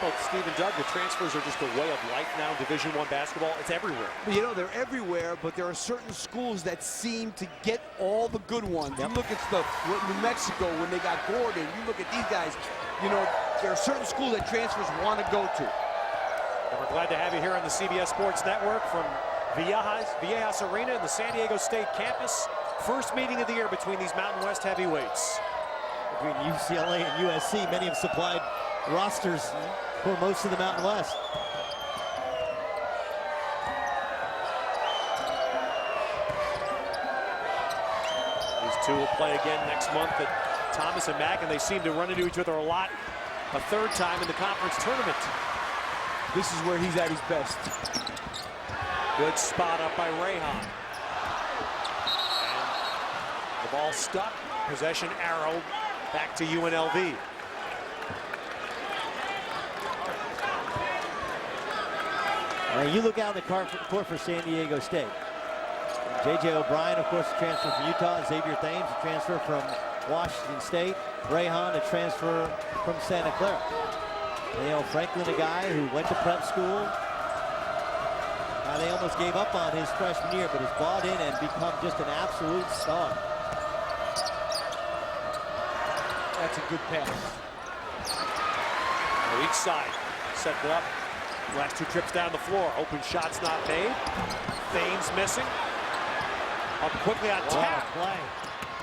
both Steve and Doug, the transfers are just a way of life now in Division I basketball? It's everywhere. You know, they're everywhere, but there are certain schools that seem to get all the good ones. Yep. You look at New Mexico when they got Gordon. You look at these guys. You know, there are certain schools that transfers want to go to. And we're glad to have you here on the CBS Sports Network from Viejas Arena in the San Diego State campus. First meeting of the year between these Mountain West heavyweights. Between UCLA and USC, many have supplied rosters for most of the Mountain West. These two will play again next month at Thomas and Mack, and they seem to run into each other a lot. A third time in the conference tournament. This is where he's at his best. Good spot up by Rahan. The ball stuck, possession arrow back to UNLV. You look out in the court for San Diego State. J.J. O'Brien, of course, a transfer from Utah. Xavier Thames, a transfer from Washington State. Rahan, a transfer from Santa Clara. Franklin, a guy who went to prep school. They almost gave up on his freshman year, but has bought in and become just an absolute star. That's a good pass. Each side set it up. Last 2 trips down the floor. Open shots not made. Thames missing. Up quickly on tap. Play.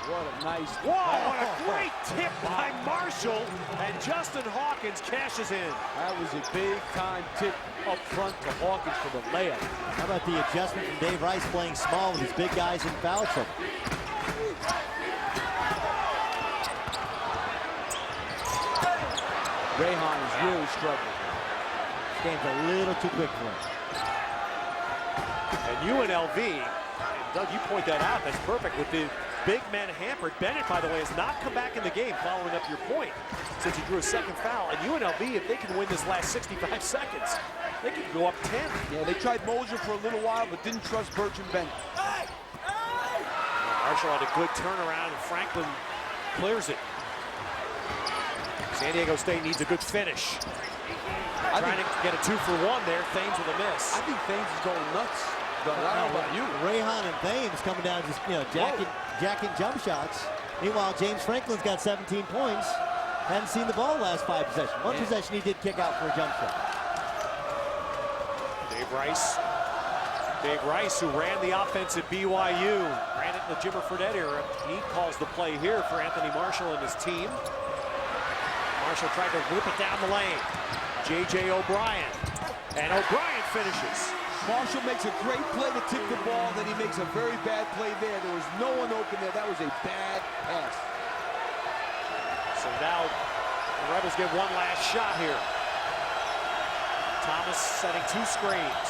What a nice. Whoa, what a great tip by Marshall. And Justin Hawkins cashes in. That was a big-time tip up front to Hawkins for the layup. How about the adjustment from Dave Rice playing small with his big guys in foul trouble? Rahan is really struggling. Game's a little too quick for him. And UNLV, and Doug, you point that out, that's perfect with the big men hampered. Bennett, by the way, has not come back in the game following up your point since he drew a second foul. And UNLV, if they can win this last 65 seconds, they could go up 10. Yeah, they tried Mosier for a little while, but didn't trust Birch and Bennett. Marshall had a good turnaround, and Franklin clears it. San Diego State needs a good finish. Trying to get a 2-for-1 there. Thames with a miss. I think Thames is going nuts. I don't know about you. Rahan and Thames coming down just, jacking jump shots. Meanwhile, James Franklin's got 17 points. Hadn't seen the ball last 5 possessions. One possession he did kick out for a jump shot. Dave Rice, who ran the offense at BYU, ran it in the Jimmer Fredette era. He calls the play here for Anthony Marshall and his team. Marshall tried to whip it down the lane. J.J. O'Brien. And O'Brien finishes. Marshall makes a great play to tip the ball, then he makes a very bad play there. There was no one open there. That was a bad pass. So now the Rebels get one last shot here. Thomas setting 2 screens.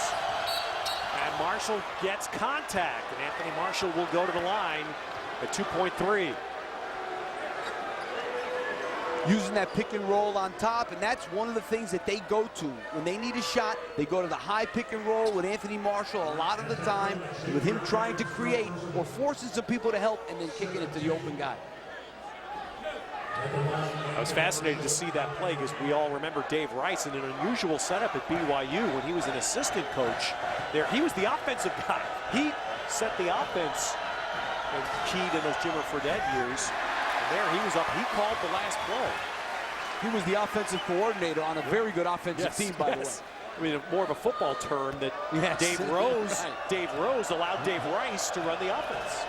And Marshall gets contact. And Anthony Marshall will go to the line at 2.3. using that pick and roll on top, and that's one of the things that they go to. When they need a shot, they go to the high pick and roll with Anthony Marshall a lot of the time, with him trying to create or forcing some people to help and then kicking it to the open guy. I was fascinated to see that play because we all remember Dave Rice in an unusual setup at BYU when he was an assistant coach there. He was the offensive guy. He set the offense and keyed in those Jimmer Fredette years. And there he was up. He called the last play. He was the offensive coordinator on a very good offensive team, by the way. I mean, more of a football term that Dave Rose allowed Dave Rice to run the offense.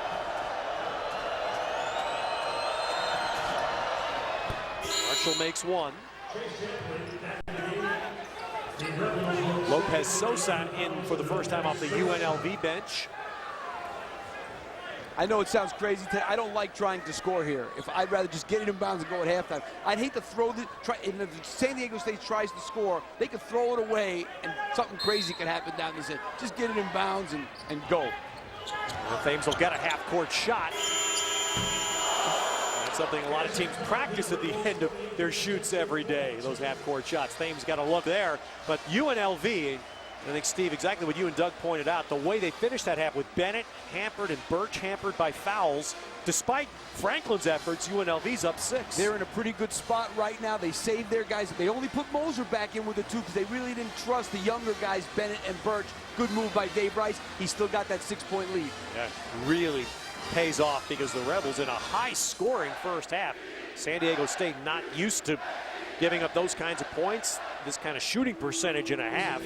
Marshall makes one. Lopez Sosa in for the first time off the UNLV bench. I know it sounds crazy today. I don't like trying to score here. I'd rather just get it in bounds and go at halftime. I'd hate to throw the if San Diego State tries to score, they could throw it away and something crazy could happen down the end. Just get it in bounds and go. The Flames will get a half-court shot. That's something a lot of teams practice at the end of their shoots every day, those half-court shots. Thames got to look there. But UNLV, I think, Steve, exactly what you and Doug pointed out, the way they finished that half with Bennett hampered and Birch hampered by fouls. Despite Franklin's efforts, UNLV's up 6. They're in a pretty good spot right now. They saved their guys. They only put Moser back in with the 2 because they really didn't trust the younger guys, Bennett and Birch. Good move by Dave Rice. He still got that 6-point lead. Yeah, really pays off because the Rebels in a high-scoring first half. San Diego State not used to giving up those kinds of points, this kind of shooting percentage in a half.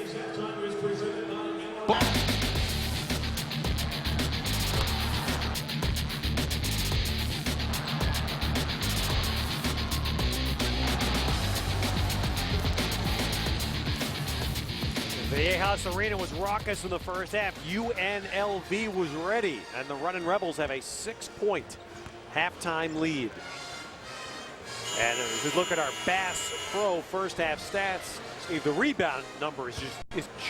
The Viejas Arena was raucous in the first half. UNLV was ready, and the Runnin' Rebels have a 6-point halftime lead. And if we look at our Bass Pro first half stats, Steve, the rebound number is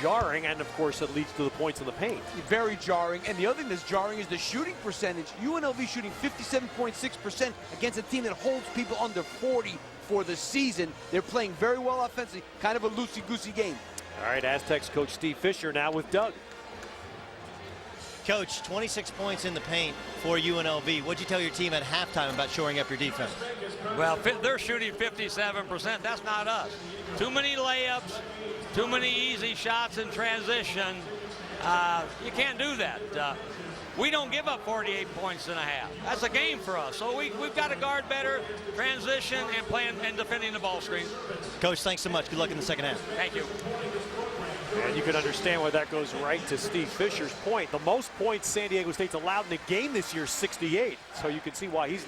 jarring, and of course it leads to the points in the paint. Very jarring, and the other thing that's jarring is the shooting percentage. UNLV shooting 57.6% against a team that holds people under 40 for the season. They're playing very well offensively, kind of a loosey-goosey game. All right, Aztecs coach Steve Fisher now with Doug. Coach, 26 points in the paint for UNLV. What'd you tell your team at halftime about shoring up your defense? Well, they're shooting 57%. That's not us. Too many layups, too many easy shots in transition. You can't do that. We don't give up 48 points in a half. That's a game for us. So we've got to guard better, transition, and playing and defending the ball screen. Coach, thanks so much. Good luck in the second half. Thank you. And you can understand why that goes right to Steve Fisher's point. The most points San Diego State's allowed in a game this year, 68. So you can see why he's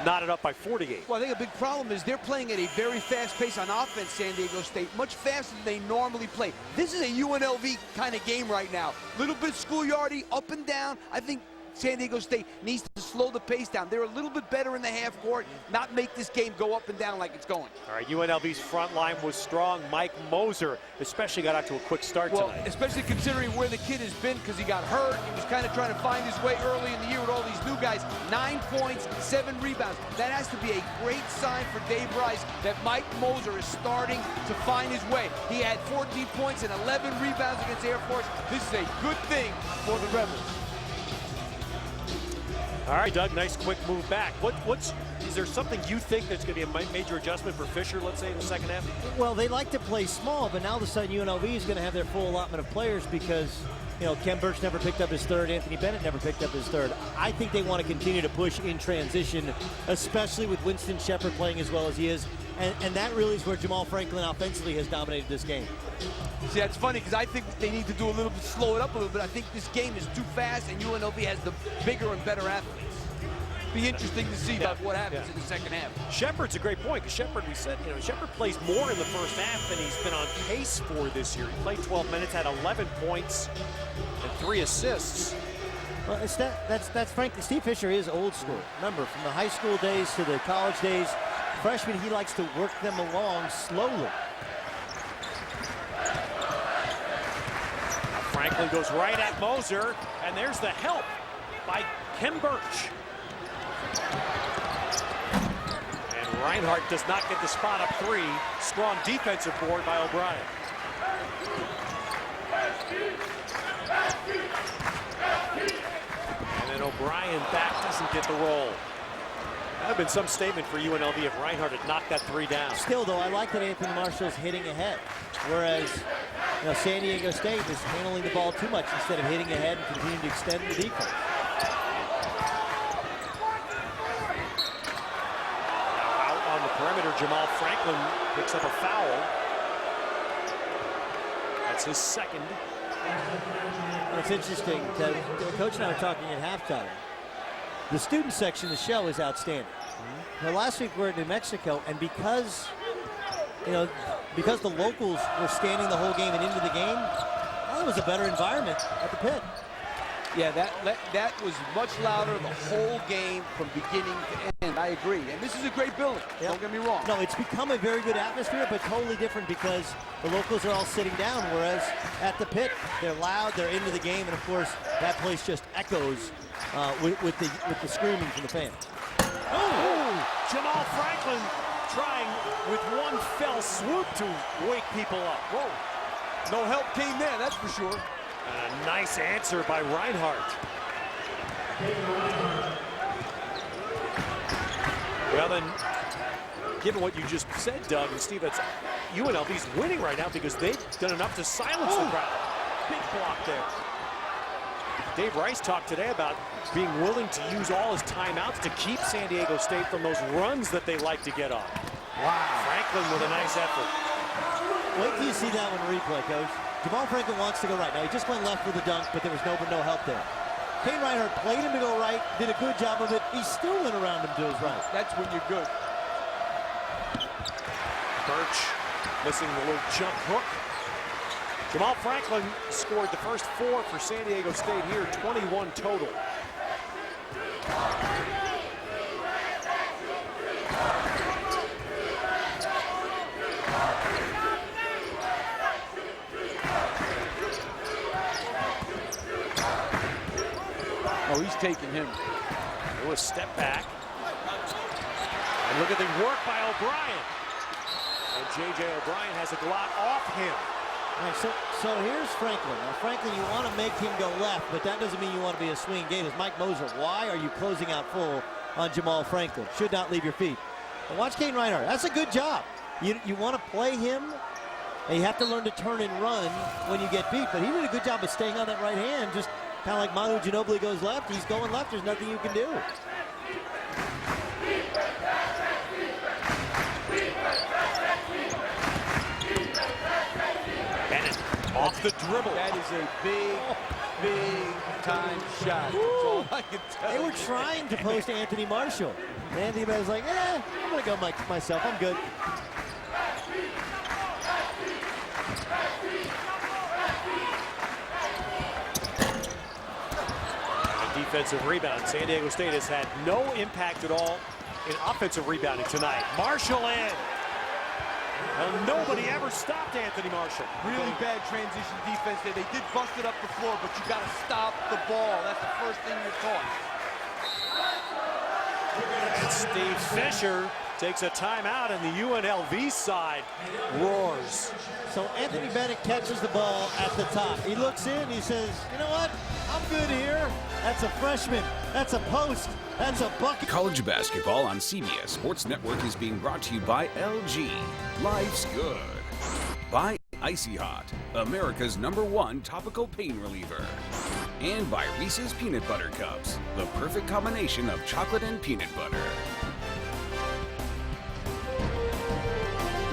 knotted up by 48. Well, I think a big problem is they're playing at a very fast pace on offense, San Diego State, much faster than they normally play. This is a UNLV kind of game right now. Little bit schoolyardy, up and down. I think San Diego State needs to slow the pace down. They're a little bit better in the half court, not make this game go up and down like it's going. All right, UNLV's front line was strong. Mike Moser especially got out to a quick start tonight. Especially considering where the kid has been because he got hurt. He was kind of trying to find his way early in the year with all these new guys. 9 points, 7 rebounds. That has to be a great sign for Dave Rice that Mike Moser is starting to find his way. He had 14 points and 11 rebounds against Air Force. This is a good thing for the Rebels. All right, Doug, nice quick move back. Is there something you think that's going to be a major adjustment for Fisher, let's say, in the second half? Well, they like to play small, but now all of a sudden UNLV is going to have their full allotment of players because, you know, Ken Birch never picked up his third. Anthony Bennett never picked up his third. I think they want to continue to push in transition, especially with Winston Shepard playing as well as he is. And that really is where Jamal Franklin offensively has dominated this game. See, that's funny because I think they need to do a little bit, slow it up a little bit. I think this game is too fast and UNLV has the bigger and better athletes. Be interesting to see about what happens in the second half. Shepard's a great point because Shepard, we said, you know, Shepard plays more in the first half than he's been on pace for this year. He played 12 minutes, had 11 points and 3 assists. Well, that's frankly, Steve Fisher is old school. Remember, from the high school days to the college days, freshman, he likes to work them along slowly. Franklin goes right at Moser, and there's the help by Ken Birch. And Reinhardt does not get the spot up 3. Strong defensive board by O'Brien. And then O'Brien back doesn't get the roll. That would have been some statement for UNLV if Reinhardt had knocked that 3 down. Still, though, I like that Anthony Marshall's hitting ahead, whereas San Diego State is handling the ball too much instead of hitting ahead and continuing to extend the defense. Now out on the perimeter, Jamal Franklin picks up a foul. That's his second. It's interesting that Coach and I were talking at halftime. The student section of the show is outstanding. Now, last week we were in New Mexico, and because the locals were standing the whole game and into the game, well, it was a better environment at the pit. Yeah, that was much louder the whole game from beginning to end. I agree. And this is a great building. Yep. Don't get me wrong. No, it's become a very good atmosphere, but totally different because the locals are all sitting down, whereas at the pit, they're loud, they're into the game, and of course, that place just echoes with the screaming from the fans. Oh! Jamal Franklin trying with one fell swoop to wake people up. Whoa. No help came there, that's for sure. And a nice answer by Reinhardt. Well then, given what you just said, Doug and Steve, that's UNLV's winning right now because they've done enough to silence the crowd. Big block there. Dave Rice talked today about being willing to use all his timeouts to keep San Diego State from those runs that they like to get on. Wow. Franklin with a nice effort. Wait till you see that one replay, Coach. Jamal Franklin wants to go right. Now, he just went left for the dunk, but there was no help there. Kane Reinhardt played him to go right, did a good job of it. He still went around him to his right. That's when you're good. Birch missing the little jump hook. Jamal Franklin scored the first 4 for San Diego State here, 21 total. Oh, he's taking him. It was step back. And look at the work by O'Brien. And J.J. O'Brien has a lot off him. All right, so here's Franklin. Now, Franklin, you want to make him go left, but that doesn't mean you want to be a swing game. As Mike Moser, why are you closing out full on Jamal Franklin? Should not leave your feet. And watch Kane Reinhardt. That's a good job. You want to play him, and you have to learn to turn and run when you get beat. But he did a good job of staying on that right hand, just kind of like Manu Ginobili goes left. He's going left. There's nothing you can do. Bennett off the dribble. That is a big time shot. That's all I can tell They were you. trying to post Anthony Marshall. And Anthony Bennett's like, I'm going to go myself. I'm good. Defensive rebound. San Diego State has had no impact at all in offensive rebounding tonight. Marshall in. Well, nobody ever stopped Anthony Marshall. Really bad transition defense there. They did bust it up the floor, but you got to stop the ball. That's the first thing you're taught. And Steve Fisher takes a timeout, and the UNLV side roars. So Anthony Bennett catches the ball at the top. He looks in, he says, you know what? I'm good here. That's a freshman. That's a post. That's a bucket. College basketball on CBS Sports Network is being brought to you by LG. Life's good. By Icy Hot, America's #1 topical pain reliever. And by Reese's Peanut Butter Cups, the perfect combination of chocolate and peanut butter.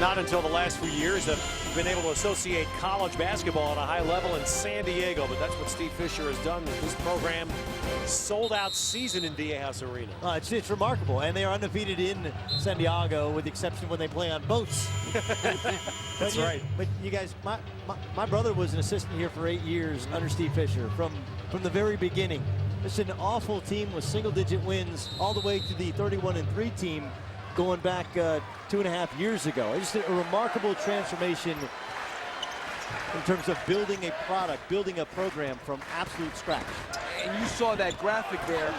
Not until the last few years have been able to associate college basketball at a high level in San Diego, but that's what Steve Fisher has done with his program. Sold out season in Viejas Arena. It's remarkable, and they are undefeated in San Diego, with the exception when they play on boats. That's right. But you guys, my brother was an assistant here for 8 years under Steve Fisher from the very beginning. It's an awful team with single-digit wins all the way to the 31-3 team going back 2.5 years ago. It's just a remarkable transformation in terms of building a product, building a program from absolute scratch. And you saw that graphic there.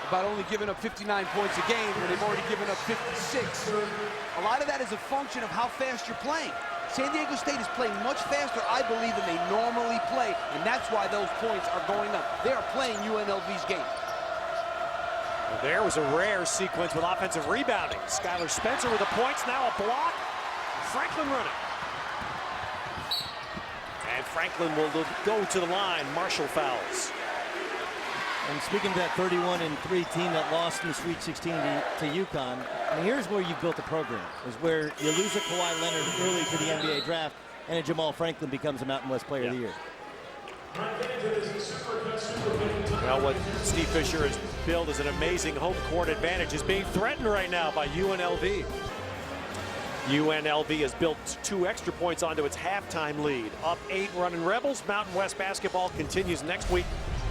about only giving up 59 points a game when they've already given up 56. A lot of that is a function of how fast you're playing. San Diego State is playing much faster, I believe, than they normally play, and that's why those points are going up. They are playing UNLV's game. Well, there was a rare sequence with offensive rebounding. Skylar Spencer with the points, now a block. Franklin running. And Franklin will go to the line. Marshall fouls. And speaking of that 31-3 team that lost in the Sweet 16 to UConn, and here's where you've built a program, is where you lose a Kawhi Leonard early to the NBA draft, and a Jamal Franklin becomes a Mountain West Player of the Year. Well, what Steve Fisher has built as an amazing home court advantage is being threatened right now by UNLV. UNLV has built 2 extra points onto its halftime lead. Up 8 running Rebels. Mountain West basketball continues next week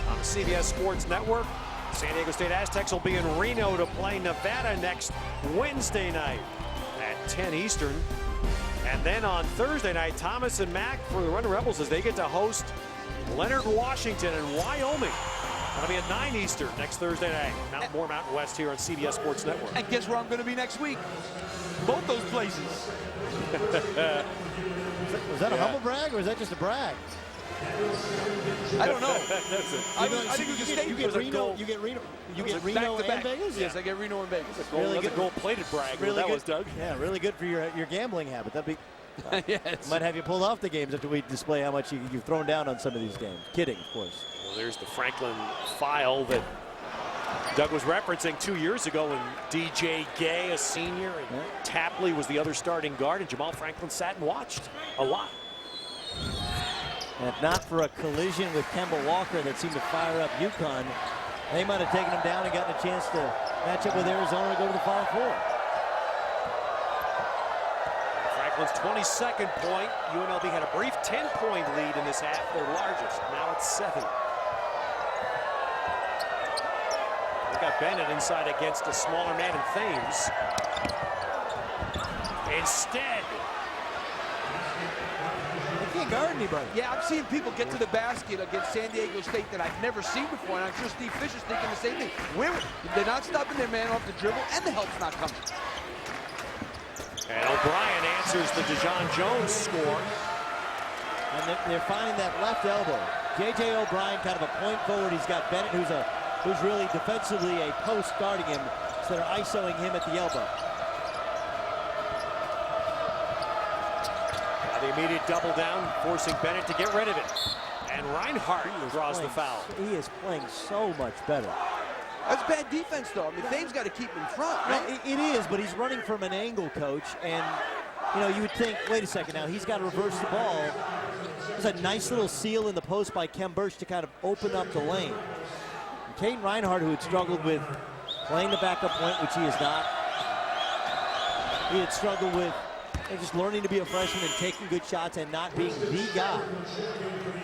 on the CBS Sports Network. San Diego State Aztecs will be in Reno to play Nevada next Wednesday night at 10 Eastern. And then on Thursday night, Thomas and Mack for the Running Rebels as they get to host Leonard Washington in Wyoming. That'll be at 9 Eastern next Thursday night. More Mountain West here on CBS Sports Network. And guess where I'm going to be next week? Both those places. Was that a humble brag, or is that just a brag? I don't know. I think you get Reno. You get Reno and Vegas. Yes, I get Reno and Vegas. Really good gold-plated brag. Really that good, was, Doug. Yeah, really good for your gambling habit. That'd be. Yes. Might have you pulled off the games after we display how much you've thrown down on some of these games. Kidding, of course. Well, there's the Franklin file that Doug was referencing 2 years ago when DJ Gay, a senior, and Tapley was the other starting guard, and Jamal Franklin sat and watched a lot. And if not for a collision with Kemba Walker that seemed to fire up UConn, they might have taken him down and gotten a chance to match up with Arizona and go to the Final Four. Franklin's 22nd point. UNLV had a brief 10-point lead in this half, their largest. Now it's 7. They got Bennett inside against a smaller man in Thames. Instead, they can't guard anybody. Yeah, I've seen people get to the basket against San Diego State that I've never seen before, and I'm sure Steve Fisher's thinking the same thing. They're not stopping their man off the dribble, and the help's not coming. And O'Brien answers the Dijon Jones score. And they're finding that left elbow. J.J. O'Brien, kind of a point forward. He's got Bennett, who's really defensively a post guarding him, so they're isoing him at the elbow. Now the immediate double down, forcing Bennett to get rid of it. And Reinhardt draws the foul. He is playing so much better. That's bad defense, though. I mean, Thames got to keep him in front, right? Well, it is, but he's running from an angle, Coach, and you know, you would think, wait a second now, he's got to reverse the ball. There's a nice little seal in the post by Kem Birch to kind of open up the lane. And Caden Reinhardt, who had struggled with playing the backup point, which he is not. He had struggled with just learning to be a freshman and taking good shots and not being the guy.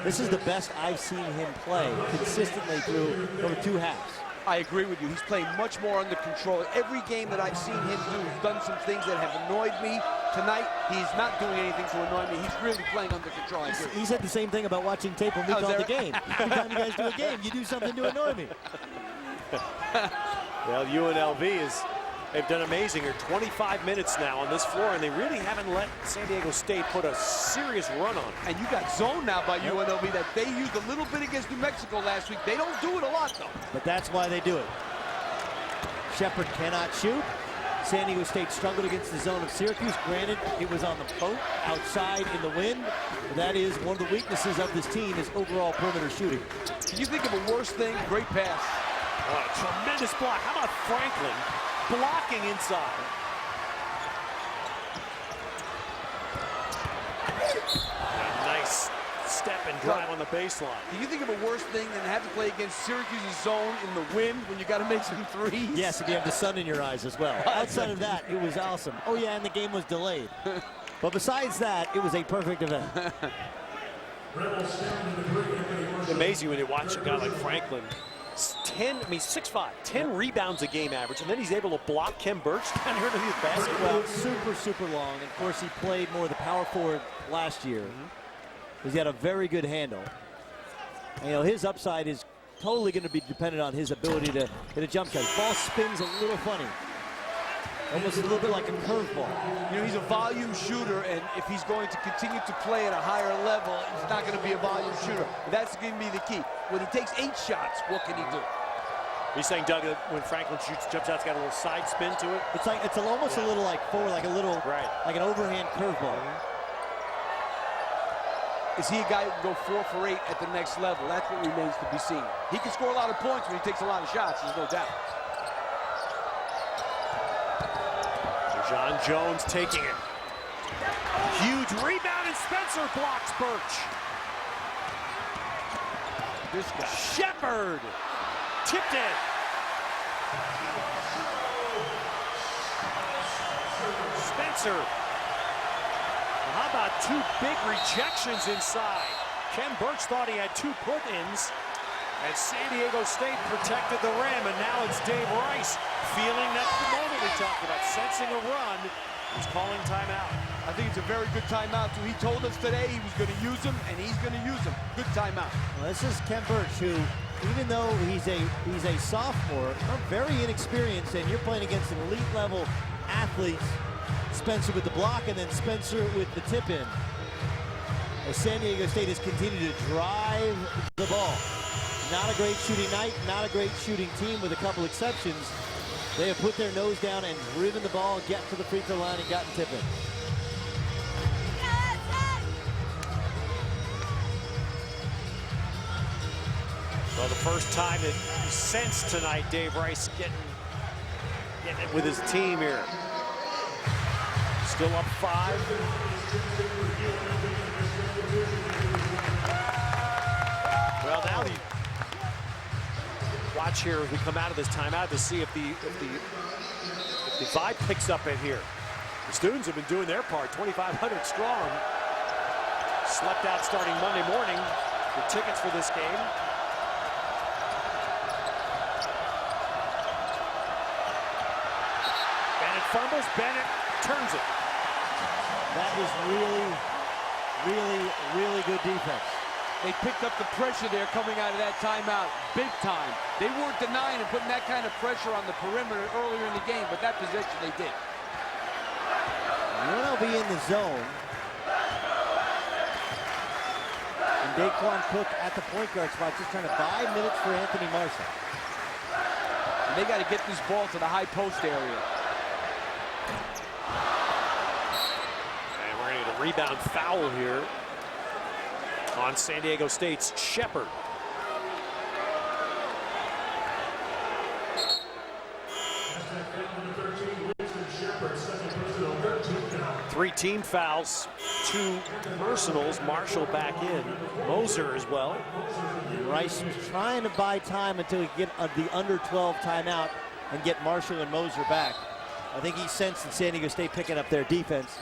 This is the best I've seen him play consistently through over 2 halves. I agree with you. He's playing much more under control. Every game that I've seen him do, he's done some things that have annoyed me. Tonight, he's not doing anything to annoy me. He's really playing under control. He said the same thing about watching tape when we called the game. Every time you guys do a game, you do something to annoy me. Well, UNLV they've done amazing here. 25 minutes now on this floor, and they really haven't let San Diego State put a serious run on. And you got zoned now by UNLV that they used a little bit against New Mexico last week. They don't do it a lot, though. But that's why they do it. Shepard cannot shoot. San Diego State struggled against the zone of Syracuse. Granted, it was on the boat outside in the wind. But that is one of the weaknesses of this team is overall perimeter shooting. Can you think of a worse thing? Great pass. Oh, tremendous block. How about Franklin blocking inside? A nice step and drive on the baseline. Can you think of a worse thing than have to play against Syracuse's zone in the wind when you got to make some threes? Yes, if you have the sun in your eyes as well. Outside of that, it was awesome. Oh yeah, and the game was delayed. But besides that, it was a perfect event. It's amazing when you watch a guy like Franklin. 6'5", 10 rebounds a game average, and then he's able to block Kem Birch down here to his basket. Well, super long. Of course, he played more the power forward last year. He's got a very good handle. And, you know, his upside is totally going to be dependent on his ability to hit a jump shot. Ball spins a little funny. Almost a little bit like a curveball. You know, he's a volume shooter, and if he's going to continue to play at a higher level, he's not going to be a volume shooter. That's going to be the key. When he takes 8 shots, what can he do? He's saying, Doug, that when Franklin shoots jump shots, got a little side spin to it. It's like almost a little like forward, like a little like an overhand curveball. Is he a guy who can go 4 for 8 at the next level? That's what remains to be seen. He can score a lot of points when he takes a lot of shots, there's no doubt. John Jones taking it. Huge rebound, and Spencer blocks Birch. This guy. Shepard tipped it. Spencer. How about 2 big rejections inside? Ken Birch thought he had 2 put-ins, and San Diego State protected the rim, and now it's Dave Rice feeling that the moment we talked about, sensing a run. He's calling timeout. I think it's a very good timeout, too. He told us today he was going to use him, and he's going to use him. Good timeout. Well, this is Ken Birch, who, even though he's a sophomore, very inexperienced, and you're playing against an elite level athlete. Spencer with the block, and then Spencer with the tip-in. As San Diego State has continued to drive the ball. Not a great shooting night, not a great shooting team with a couple exceptions. They have put their nose down and driven the ball, get to the free throw line, and gotten tip-in. Well, the first time that you sense tonight, Dave Rice getting it with his team here. Still up 5. Well, now the watch here as we come out of this timeout to see if the vibe picks up in here. The students have been doing their part, 2,500 strong. Slept out starting Monday morning. The tickets for this game. Bennett fumbles. Bennett turns it. That was really good defense. They picked up the pressure there coming out of that timeout big time. They weren't denying and putting that kind of pressure on the perimeter earlier in the game, but that possession they did. UNLV in the zone. And Daquan Cook at the point guard spot, just trying to buy minutes for Anthony Marshall. And they got to get this ball to the high post area. And we're going to get a rebound foul here on San Diego State's Shepard. Three team fouls, 2 personals. Marshall back in. Moser as well. Rice was trying to buy time until he get the under 12 timeout and get Marshall and Moser back. I think he sensed that San Diego State picking up their defense.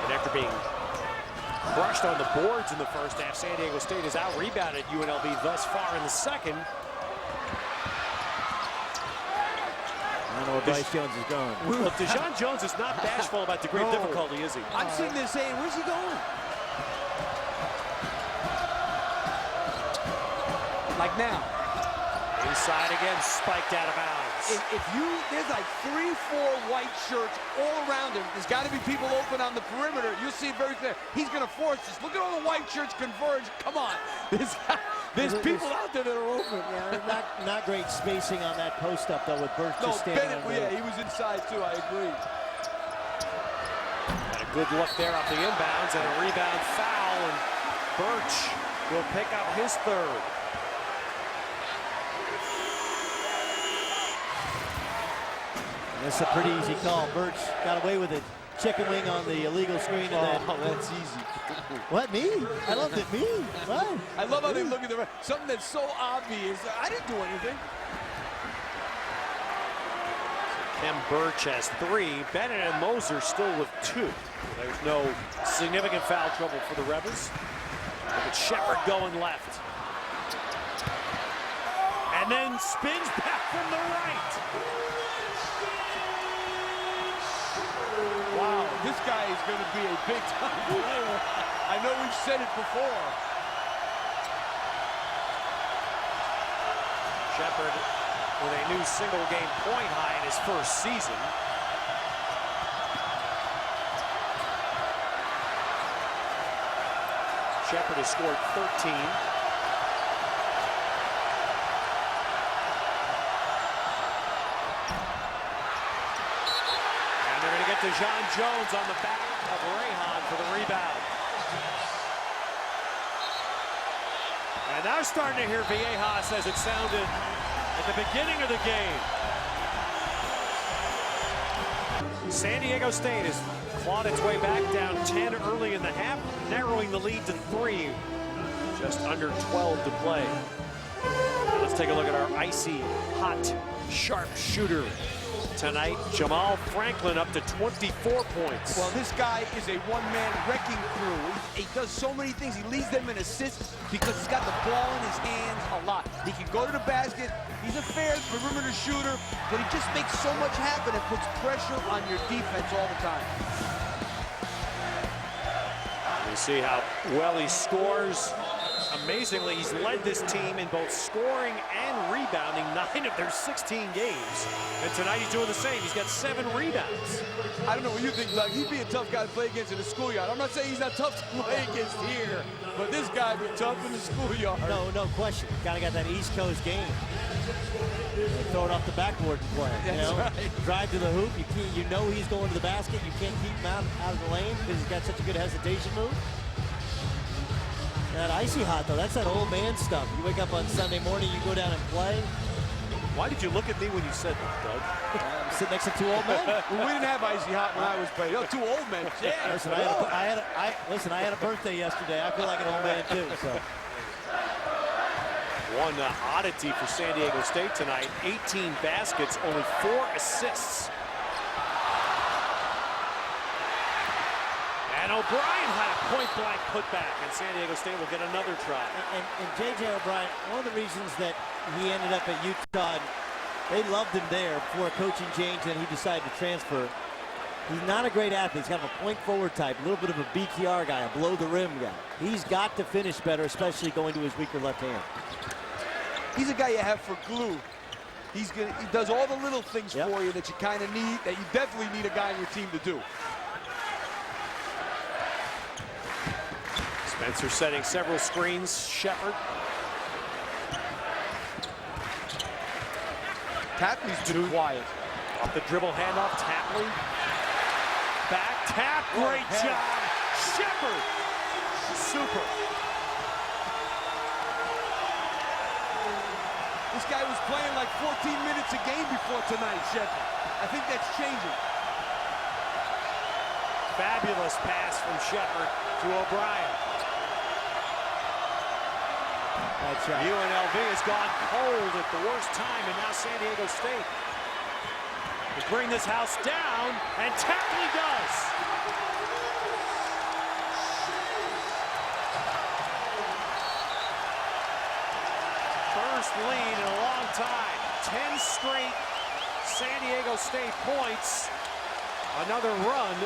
And after being crushed on the boards in the first half, San Diego State has out-rebounded UNLV thus far in the second. I don't know where Bryce Jones is going. Well, Deshaun Jones is not bashful about degree of difficulty, is he? I'm sitting there saying, where's he going? Like now. Inside again, spiked out of bounds. There's like 3, 4 white shirts all around him. There's got to be people open on the perimeter. You'll see it very clear. He's going to force this. Look at all the white shirts converge. Come on. There's people out there that are open. Yeah, not great spacing on that post up though, with Birch just standing Bennett, on there. he was inside too. I agree. And a good look there off the inbounds and a rebound foul, and Birch will pick up his 3rd. That's a pretty easy call. Birch got away with it. Chicken wing on the illegal screen. And then, that's easy. What, me? I loved it, me? What? I love how they look at the something that's so obvious. I didn't do anything. Kem Birch has 3. Bennett and Moser still with 2. There's no significant foul trouble for the Rebels. But Shepard going left. And then spins back from the right. Wow, this guy is going to be a big-time player. I know we've said it before. Shepard with a new single-game point high in his first season. Shepard has scored 13. And they're going to get DeJon Jones on the back of Rayhan for the rebound. And now starting to hear Viejas as it sounded at the beginning of the game. San Diego State has clawed its way back, down 10 early in the half, narrowing the lead to 3. Just under 12 to play. Now let's take a look at our icy, hot, sharp shooter tonight. Jamal Franklin up to 24 points. Well, this guy is a one-man wrecking crew. He does so many things. He leads them in assists because he's got the ball in his hands a lot. He can go to the basket. He's a fair perimeter shooter, but he just makes so much happen and puts pressure on your defense all the time. You see how well he scores. Amazingly, he's led this team in both scoring and rebounding 9 of their 16 games. And tonight he's doing the same. He's got 7 rebounds. I don't know what you think, Doug. He'd be a tough guy to play against in the schoolyard. I'm not saying he's not tough to play against here, but this guy would be tough in the schoolyard. No question. Kind of got that East Coast game. Throw it off the backboard and play. That's right. Drive to the hoop. You know he's going to the basket. You can't keep him out of the lane because he's got such a good hesitation move. That icy hot, though, that's that old man stuff. You wake up on Sunday morning, you go down and play. Why did you look at me when you said that, Doug? I'm sitting next to 2 old men. Well, we didn't have icy hot when I was playing. Oh, 2 old men. Yeah. Listen, I had a birthday yesterday. I feel like an old man, too. So. One oddity for San Diego State tonight, 18 baskets, only 4 assists. And O'Brien had a point-blank putback, and San Diego State will get another try. And J.J. O'Brien, one of the reasons that he ended up at Utah, they loved him there before a coaching change, and he decided to transfer. He's not a great athlete. He's kind of a point-forward type, a little bit of a BTR guy, a below-the-rim guy. He's got to finish better, especially going to his weaker left hand. He's a guy you have for glue. He does all the little things for you that you kind of need, that you definitely need a guy on your team to do. Spencer setting several screens. Shepard. Tapley's too quiet. Off the dribble handoff. Tapley. Back tap. Great job. Shepard. Super. This guy was playing like 14 minutes a game before tonight, Shepard. I think that's changing. Fabulous pass from Shepard to O'Brien. That's right. UNLV has gone cold at the worst time, and now San Diego State will bring this house down, and Tapley does. First lead in a long time. 10 straight San Diego State points. Another run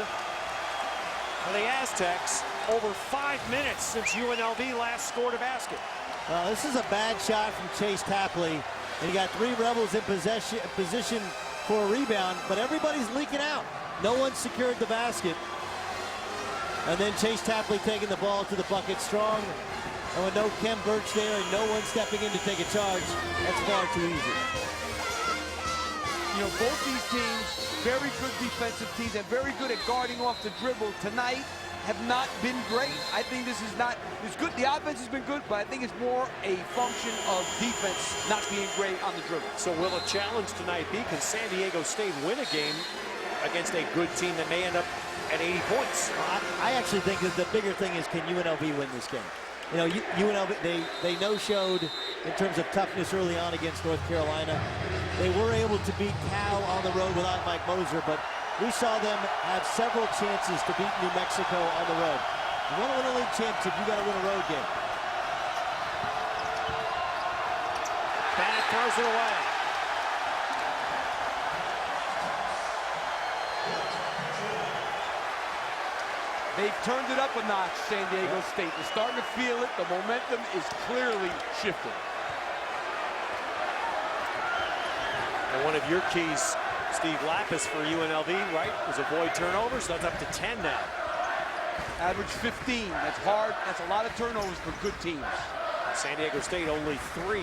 for the Aztecs. Over 5 minutes since UNLV last scored a basket. This is a bad shot from Chase Tapley. And you got 3 Rebels in position for a rebound, but everybody's leaking out. No one secured the basket. And then Chase Tapley taking the ball to the bucket strong. And with no Kem Birch there and no one stepping in to take a charge, that's far too easy. You know, both these teams, very good defensive teams and very good at guarding off the dribble tonight, have not been great. I think this is not, it's good, the offense has been good, but I think it's more a function of defense not being great on the dribble. So will a challenge tonight be, can San Diego State win a game against a good team that may end up at 80 points? I actually think that the bigger thing is, can UNLV win this game? You know, UNLV, they no-showed in terms of toughness early on against North Carolina. They were able to beat Cal on the road without Mike Moser, but we saw them have several chances to beat New Mexico on the road. You want to win a league championship, you got to win a road game. Bennett throws it away. They've turned it up a notch, San Diego State. They're starting to feel it. The momentum is clearly shifting. And one of your keys, Steve Lapis, for UNLV, right, is avoid turnovers. So that's up to 10 now. Average 15. That's hard. That's a lot of turnovers for good teams. San Diego State only 3.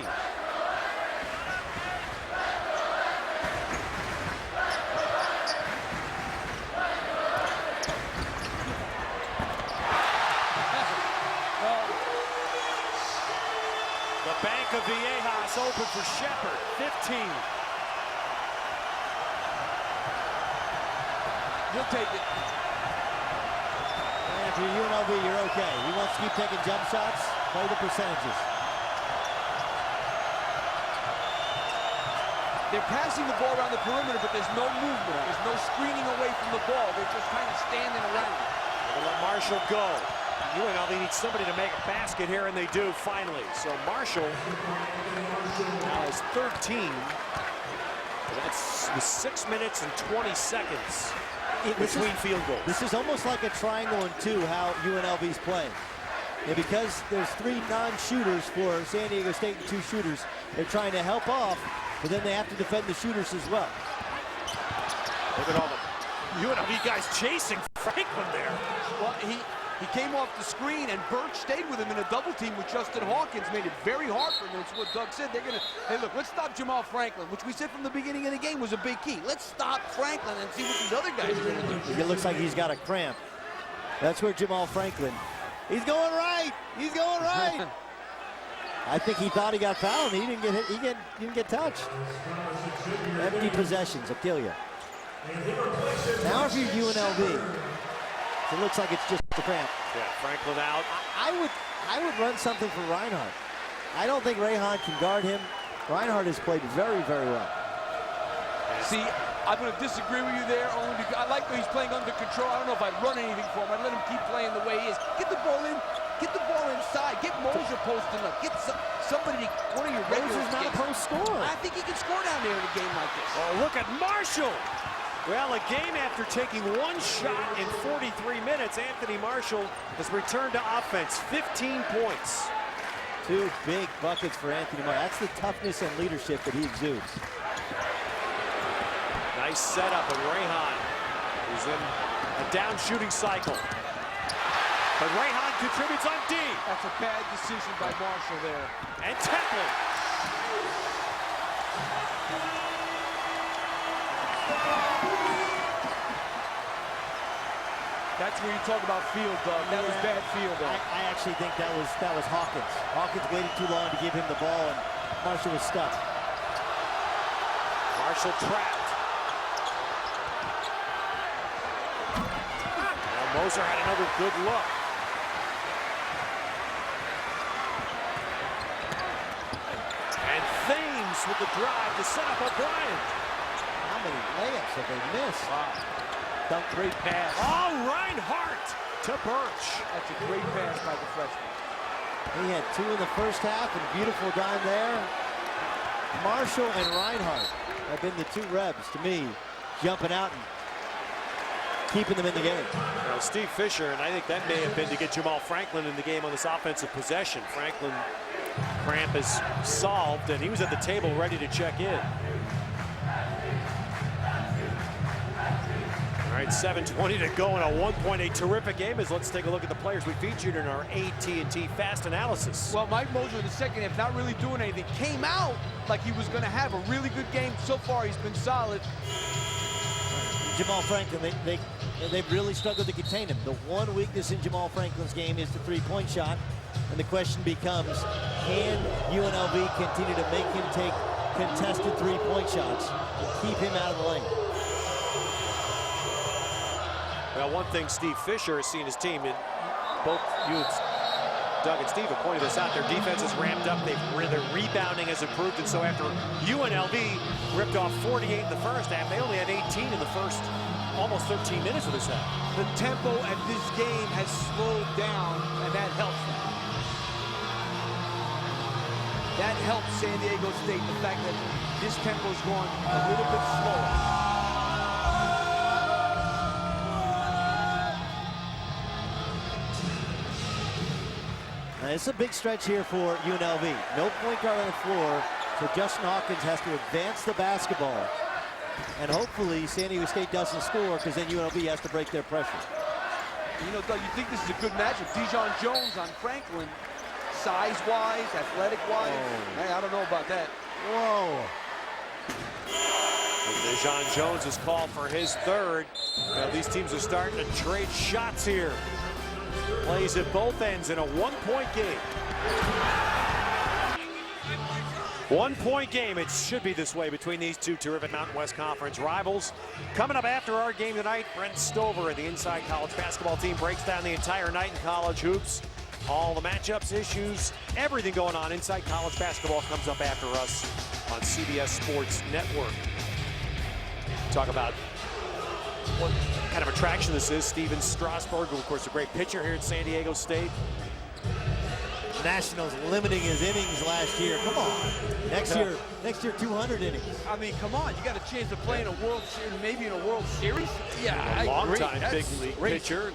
The Bank of Viejas open for Shepard, 15. He'll take it. And if you're UNLV, you're okay. He wants to keep taking jump shots, play the percentages. They're passing the ball around the perimeter, but there's no movement. There's no screening away from the ball. They're just kind of standing around. They'll let Marshall go. UNLV needs somebody to make a basket here, and they do finally. So Marshall now is 13. That's 6 minutes and 20 seconds between field goals. This is almost like a triangle and 2, how UNLV's playing. And because there's 3 non-shooters for San Diego State and 2 shooters, they're trying to help off, but then they have to defend the shooters as well. Look at all the UNLV guys chasing Franklin there. Well, he came off the screen, and Birch stayed with him in a double team with Justin Hawkins, made it very hard for him. That's what Doug said. They're going to, hey, look, let's stop Jamal Franklin, which we said from the beginning of the game was a big key. Let's stop Franklin and see what these other guys are going to do. It looks like he's got a cramp. That's where Jamal Franklin, he's going right. He's going right. I think he thought he got fouled. He didn't get hit. He didn't get touched. Empty possessions will kill you. Now if you're UNLV, it looks like it's just a cramp. Yeah, Franklin out. I would run something for Reinhardt. I don't think Reinhardt can guard him. Reinhardt has played very, very well. See, I'm going to disagree with you there, only because I like that he's playing under control. I don't know if I'd run anything for him. I'd let him keep playing the way he is. Get the ball in. Get the ball inside. Get Moser posting up. Get somebody, one of your regulars. Moser's not a post scorer. I think he can score down there in a game like this. Oh, look at Marshall. Well, a game after taking 1 shot in 43 minutes, Anthony Marshall has returned to offense. 15 points. 2 big buckets for Anthony Marshall. That's the toughness and leadership that he exudes. Nice setup of Rayhan, who's in a down shooting cycle. But Rayhan contributes on D. That's a bad decision by Marshall there. And Temple. That's where you talk about field, Doug. That was bad field, though. I actually think that was Hawkins. Hawkins waited too long to give him the ball, and Marshall was stuck. Marshall trapped. Now Moser had another good look. And Thames with the drive to set up O'Brien. How many layups have they missed? Wow. Great pass. Oh, Reinhardt to Birch. That's a great pass by the freshman. He had 2 in the first half, and beautiful dime there. Marshall and Reinhardt have been the 2 rebs to me, jumping out and keeping them in the game. Well, Steve Fisher, and I think that may have been to get Jamal Franklin in the game on this offensive possession. Franklin cramp is solved, and he was at the table ready to check in. All right, 7:20 to go in a 1-point terrific game. Let's take a look at the players we featured in our AT&T Fast Analysis. Well, Mike Moser in the second half, not really doing anything. Came out like he was going to have a really good game. So far, he's been solid. Jamal Franklin, they've really struggled to contain him. The one weakness in Jamal Franklin's game is the 3-point shot. And the question becomes, can UNLV continue to make him take contested 3-point shots and keep him out of the lane? Well, one thing Steve Fisher has seen his team, and both you, Doug and Steve have pointed this out, their defense has ramped up, their rebounding has improved, and so after UNLV ripped off 48 in the first half, they only had 18 in the first almost 13 minutes of this half. The tempo at this game has slowed down, and that helps them. That helps San Diego State, the fact that this tempo is going a little bit slower. It's a big stretch here for UNLV. No point guard on the floor. So Justin Hawkins has to advance the basketball. And hopefully San Diego State doesn't score, because then UNLV has to break their pressure. You know, Doug, you think this is a good matchup. Dijon Jones on Franklin, size-wise, athletic-wise. Oh. Hey, I don't know about that. Whoa. Dijon Jones is called for his third. These teams are starting to trade shots here. Plays at both ends in a one-point game. 1-point game. It should be this way between these two terrific Mountain West Conference rivals. Coming up after our game tonight, Brent Stover and the Inside College basketball team breaks down the entire night in college hoops. All the matchups, issues, everything going on inside college basketball comes up after us on CBS Sports Network. Talk about what kind of attraction this is. Steven Strasburg, who of course a great pitcher here at San Diego State. Nationals limiting his innings last year. Come on. Next year 200 innings. I mean, come on. You got a chance to play in a World Series, maybe in a World Series? Yeah, A long-time big league pitcher.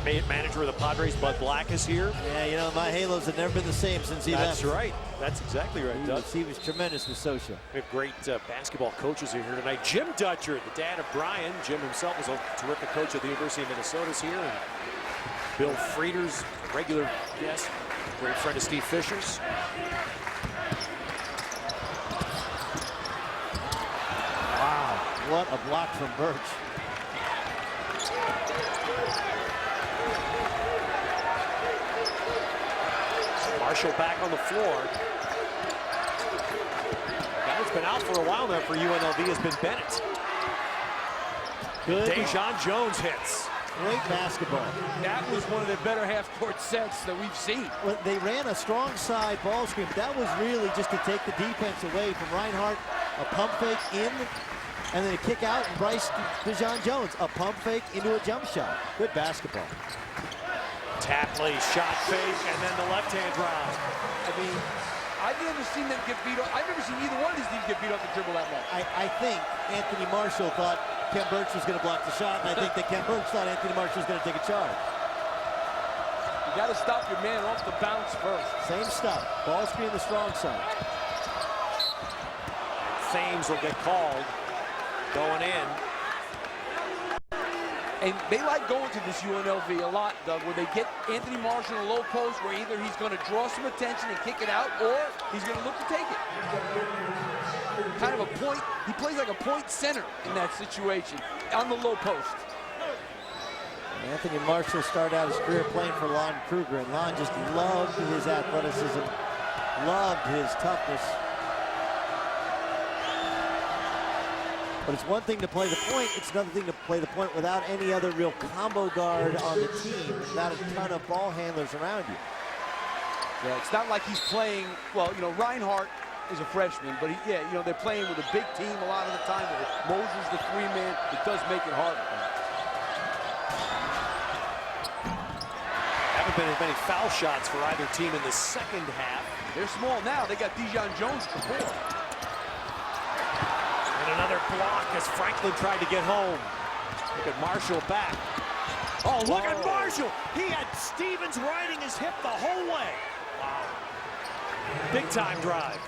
Manager of the Padres, Bud Black, is here. Yeah, you know, my Halos have never been the same since he left. That's right. That's exactly right, Doug. He was tremendous with Socha. We have great basketball coaches here tonight. Jim Dutcher, the dad of Brian. Jim himself was a terrific coach at the University of Minnesota here. And Bill Frieders, regular guest, great friend of Steve Fisher's. Wow, what a block from Birch. Marshall back on the floor. The guy who's been out for a while now for UNLV has been Bennett. Good. Dijon Jones hits. Great basketball. That was one of the better half-court sets that we've seen. Well, they ran a strong side ball screen, but that was really just to take the defense away from Reinhardt. A pump fake in, and then a kick out, and Bryce Dijon Jones. A pump fake into a jump shot. Good basketball. Tapley, shot fake, and then the left-hand drive. I mean, I've never seen them get beat up. I've never seen either one of these teams get beat up the dribble that much. I think Anthony Marshall thought Ken Birch was going to block the shot, and I think that Ken Birch thought Anthony Marshall was going to take a charge. You got to stop your man off the bounce first. Same stuff. Ball screen the strong side. Thames will get called. Going in. And they like going to this UNLV a lot, Doug, where they get Anthony Marshall in a low post where either he's going to draw some attention and kick it out, or he's going to look to take it. Kind of a point. He plays like a point center in that situation on the low post. Anthony Marshall started out his career playing for Lon Kruger, and Lon just loved his athleticism, loved his toughness. But it's one thing to play the point, it's another thing to play the point without any other real combo guard on the team, without a ton of ball handlers around you. Yeah, it's not like he's playing, well, you know, Reinhardt is a freshman, but yeah, you know, they're playing with a big team a lot of the time. Moser's the three-man. It does make it harder. Haven't been as many foul shots for either team in the second half. They're small now. They got Dijon Jones to four. And another block as Franklin tried to get home. Look at Marshall back. Oh, look at Marshall. He had Stevens riding his hip the whole way. Wow. Big time drive.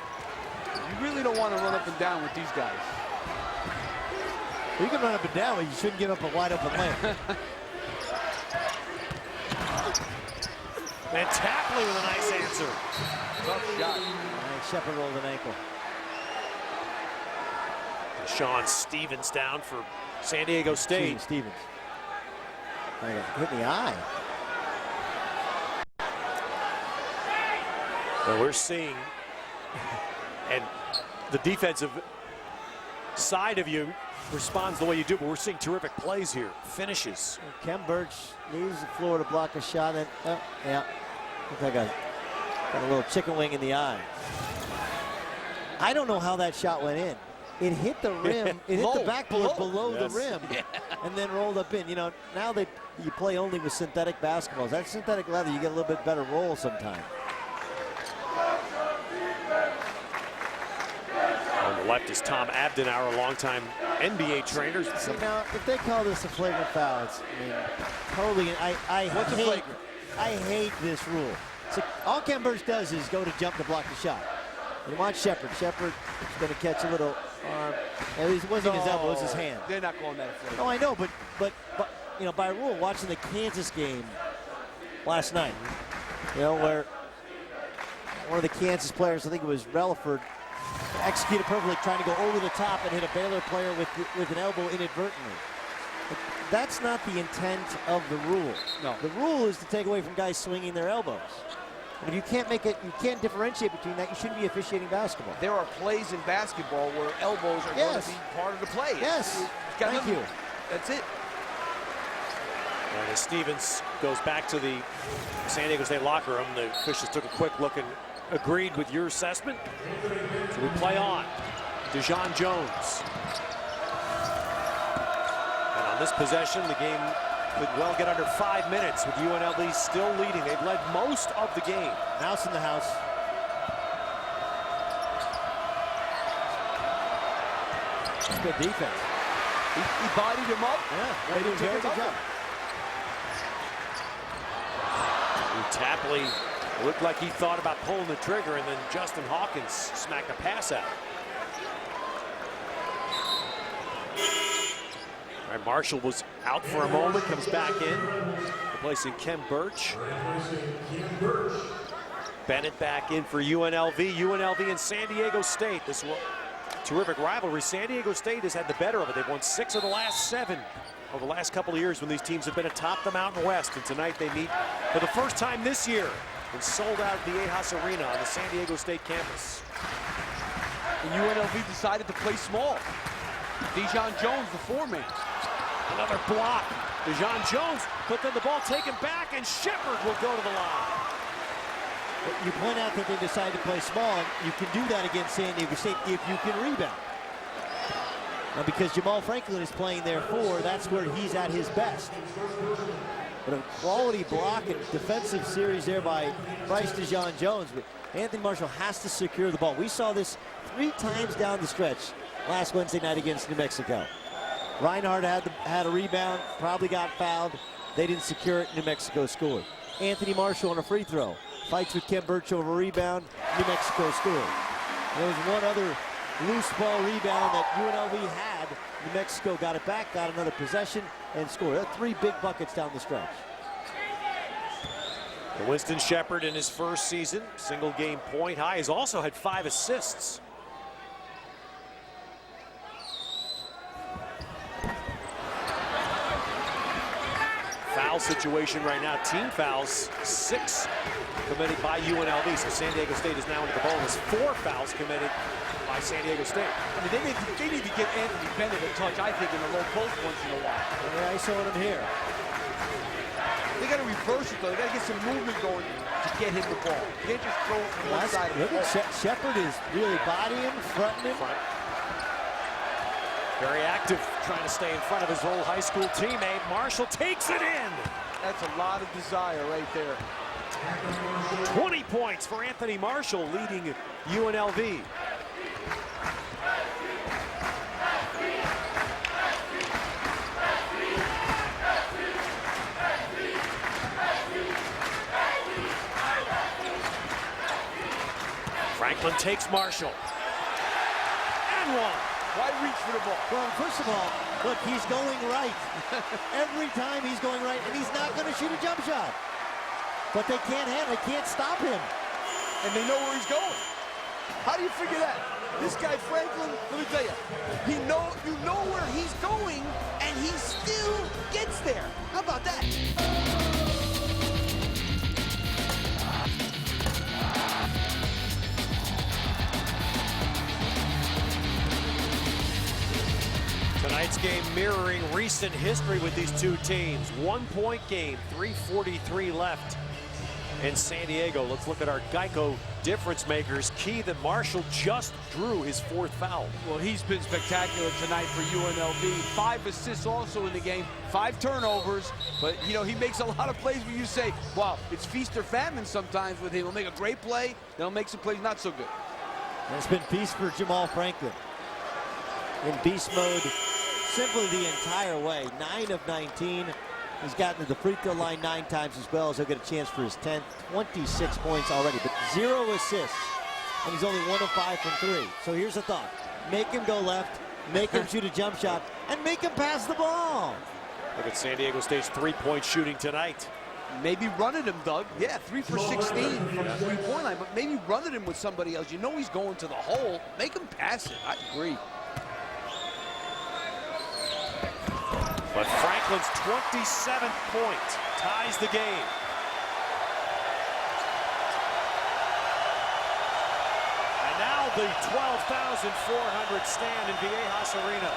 You really don't want to run up and down with these guys. You can run up and down, but you shouldn't give up a wide open lane. And Tapley with a nice answer. Tough shot. Shepard rolled an ankle. Sean Stevens down for San Diego State. Stevens. Hit in the eye. Well, we're seeing, and the defensive side of you responds the way you do, but we're seeing terrific plays here. Finishes. Ken Birch leaves the floor to block a shot, and yeah, looks like got a little chicken wing in the eye. I don't know how that shot went in. It hit the rim, it hit the backboard below the rim, and then rolled up in. You know, now you play only with synthetic basketballs. That synthetic leather, you get a little bit better roll sometimes. On the left is Tom Abdenauer, a longtime NBA trainer. See, now, if they call this a flagrant foul, it's, I mean, totally. What's a flagrant? I hate this rule. So all Ken Birch does is go to jump to block the shot. And watch Shepard. Shepard is going to catch a little arm. It wasn't his elbow, it was his hand. They're not calling that a flag. No, I know, but you know, by rule, watching the Kansas game last night, you know, where one of the Kansas players, I think it was Relaford, executed perfectly, trying to go over the top and hit a Baylor player with an elbow inadvertently. But that's not the intent of the rule. No. The rule is to take away from guys swinging their elbows. And if you can't make it, you can't differentiate between that, you shouldn't be officiating basketball. There are plays in basketball where elbows are going to be part of the play. Yes. Thank you. That's it. And as Stevens goes back to the San Diego State locker room, the officials took a quick look and agreed with your assessment. So we play on. DeJon Jones. And on this possession, the game could well get under 5 minutes with UNLV still leading. They've led most of the game. Mouse in the house. That's good defense. He bodied him up. Yeah, they did a very good job. Tapley looked like he thought about pulling the trigger, and then Justin Hawkins smacked a pass out. All right, Marshall was out for a moment, comes back in, replacing Ken Birch. Bennett back in for UNLV. UNLV and San Diego State. This was a terrific rivalry. San Diego State has had the better of it. They've won 6 of the last 7 over the last couple of years when these teams have been atop the Mountain West. And tonight they meet for the first time this year and sold out the Ajas Arena on the San Diego State campus. And UNLV decided to play small. DeJon Jones, the 4-man. Another block. DeJon Jones, but then the ball taken back, and Shepard will go to the line. You point out that they decided to play small, and you can do that against San Diego State if you can rebound. Now, because Jamal Franklin is playing there 4, that's where he's at his best. But a quality block and defensive series there by Bryce DeJon Jones. But Anthony Marshall has to secure the ball. We saw this 3 times down the stretch last Wednesday night against New Mexico. Reinhardt had a rebound, probably got fouled. They didn't secure it. New Mexico scored. Anthony Marshall on a free throw. Fights with Ken Birch over a rebound. New Mexico scored. There was one other loose ball rebound that UNLV had. New Mexico got it back, got another possession, and scored. That's 3 big buckets down the stretch. Winston Shepard in his first season, single game point high, has also had 5 assists. Foul situation right now, team fouls, 6 committed by UNLV. So San Diego State is now into the bonus. 4 fouls committed by San Diego State. I mean, they need to get Anthony Bennett a touch, I think, in the low post once in a while. Yeah, I saw him here. They got to reverse it, though. They got to get some movement going to get him the ball. You can't just throw it from one side. Shepard is really bodying, fronting him. Very active, trying to stay in front of his old high school teammate. Marshall takes it in. That's a lot of desire right there. 20 points for Anthony Marshall, leading UNLV. Franklin takes Marshall. And 1. Why reach for the ball? Well, first of all, look, he's going right. Every time he's going right, and he's not going to shoot a jump shot. But they can't handle it, can't stop him. And they know where he's going. How do you figure that? This guy, Franklin, let me tell you, you know where he's going, and he still gets there. How about that? Tonight's game mirroring recent history with these two teams. 1-point game, 3:43 left in San Diego. Let's look at our Geico difference makers. Key that Marshall just drew his 4th foul. Well, he's been spectacular tonight for UNLV. 5 assists also in the game, 5 turnovers. But, you know, he makes a lot of plays where you say, wow, it's feast or famine sometimes with him. He'll make a great play, then he'll make some plays not so good. And it's been feast for Jamal Franklin. In beast mode simply the entire way. 9 of 19. He's gotten to the free throw line 9 times as well, as he'll get a chance for his 10th. 26 points already, but 0 assists and he's only 1 of 5 from 3. So here's a thought. Make him go left, make him shoot a jump shot, and make him pass the ball. Look at San Diego State's three-point shooting tonight. Maybe run at him, Doug. Yeah, 3 for 16 from the three-point line, but maybe run at him with somebody else. You know he's going to the hole. Make him pass it. I agree. But Franklin's 27th point ties the game. And now the 12,400 stand in Viejas Arena.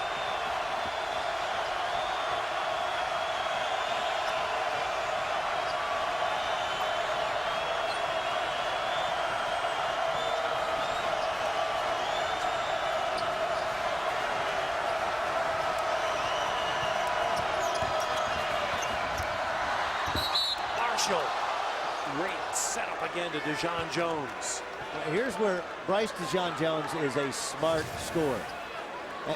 Great setup again to DeJon Jones. Here's where Bryce DeJon Jones is a smart scorer.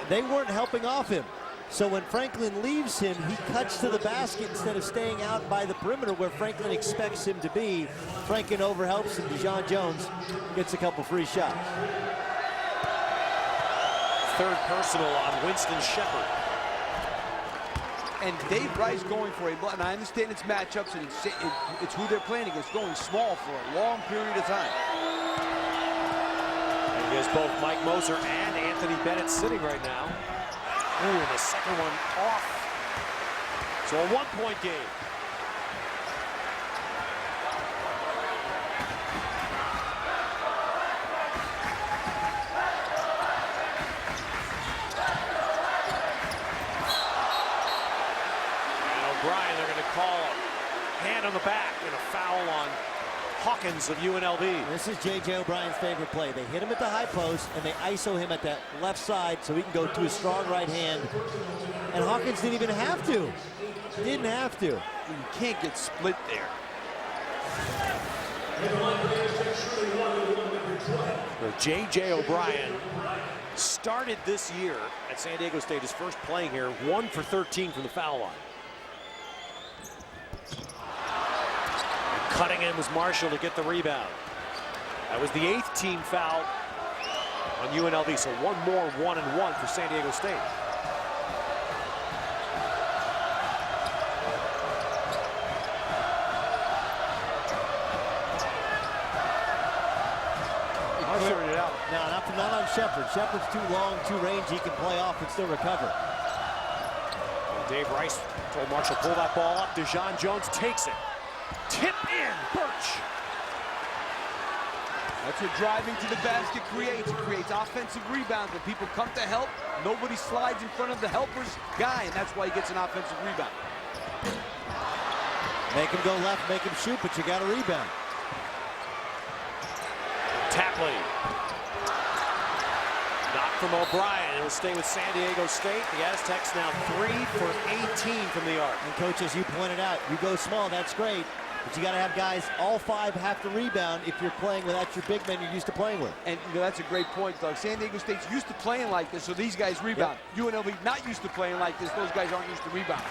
They weren't helping off him. So when Franklin leaves him, he cuts to the basket instead of staying out by the perimeter where Franklin expects him to be. Franklin overhelps him. DeJon Jones gets a couple free shots. Third personal on Winston Shepard. And Dave Bryce going for a, and I understand it's matchups and it's who they're playing against, going small for a long period of time. And he has both Mike Moser and Anthony Bennett sitting right now. Ooh, and the second one off. So a one-point game. O'Brien, they're going to call a hand on the back and a foul on Hawkins of UNLV. This is J.J. O'Brien's favorite play. They hit him at the high post, and they ISO him at that left side so he can go to his strong right hand. And Hawkins didn't even have to. Didn't have to. You can't get split there. J.J. O'Brien started this year at San Diego State, his first playing here, 1 for 13 from the foul line. Cutting in was Marshall to get the rebound. That was the 8th team foul on UNLV, so one more 1-and-1 for San Diego State. Cleared it out. No, not on Shepard. Shepard's too long, too rangy. He can play off and still recover. And Dave Rice told Marshall, pull that ball up. DeJon Jones takes it. Tip in, Birch. That's what driving to the basket creates. It creates offensive rebounds. When people come to help, nobody slides in front of the helper's guy, and that's why he gets an offensive rebound. Make him go left, make him shoot, but you got a rebound. Tapley. Knock from O'Brien. It'll stay with San Diego State. The Aztecs now 3 for 18 from the arc. And coach, as you pointed out, you go small, that's great. But you got to have guys, all 5 have to rebound if you're playing without your big men you're used to playing with. And you know, that's a great point, Doug. San Diego State's used to playing like this, so these guys rebound. Yep. UNLV not used to playing like this. Those guys aren't used to rebounding.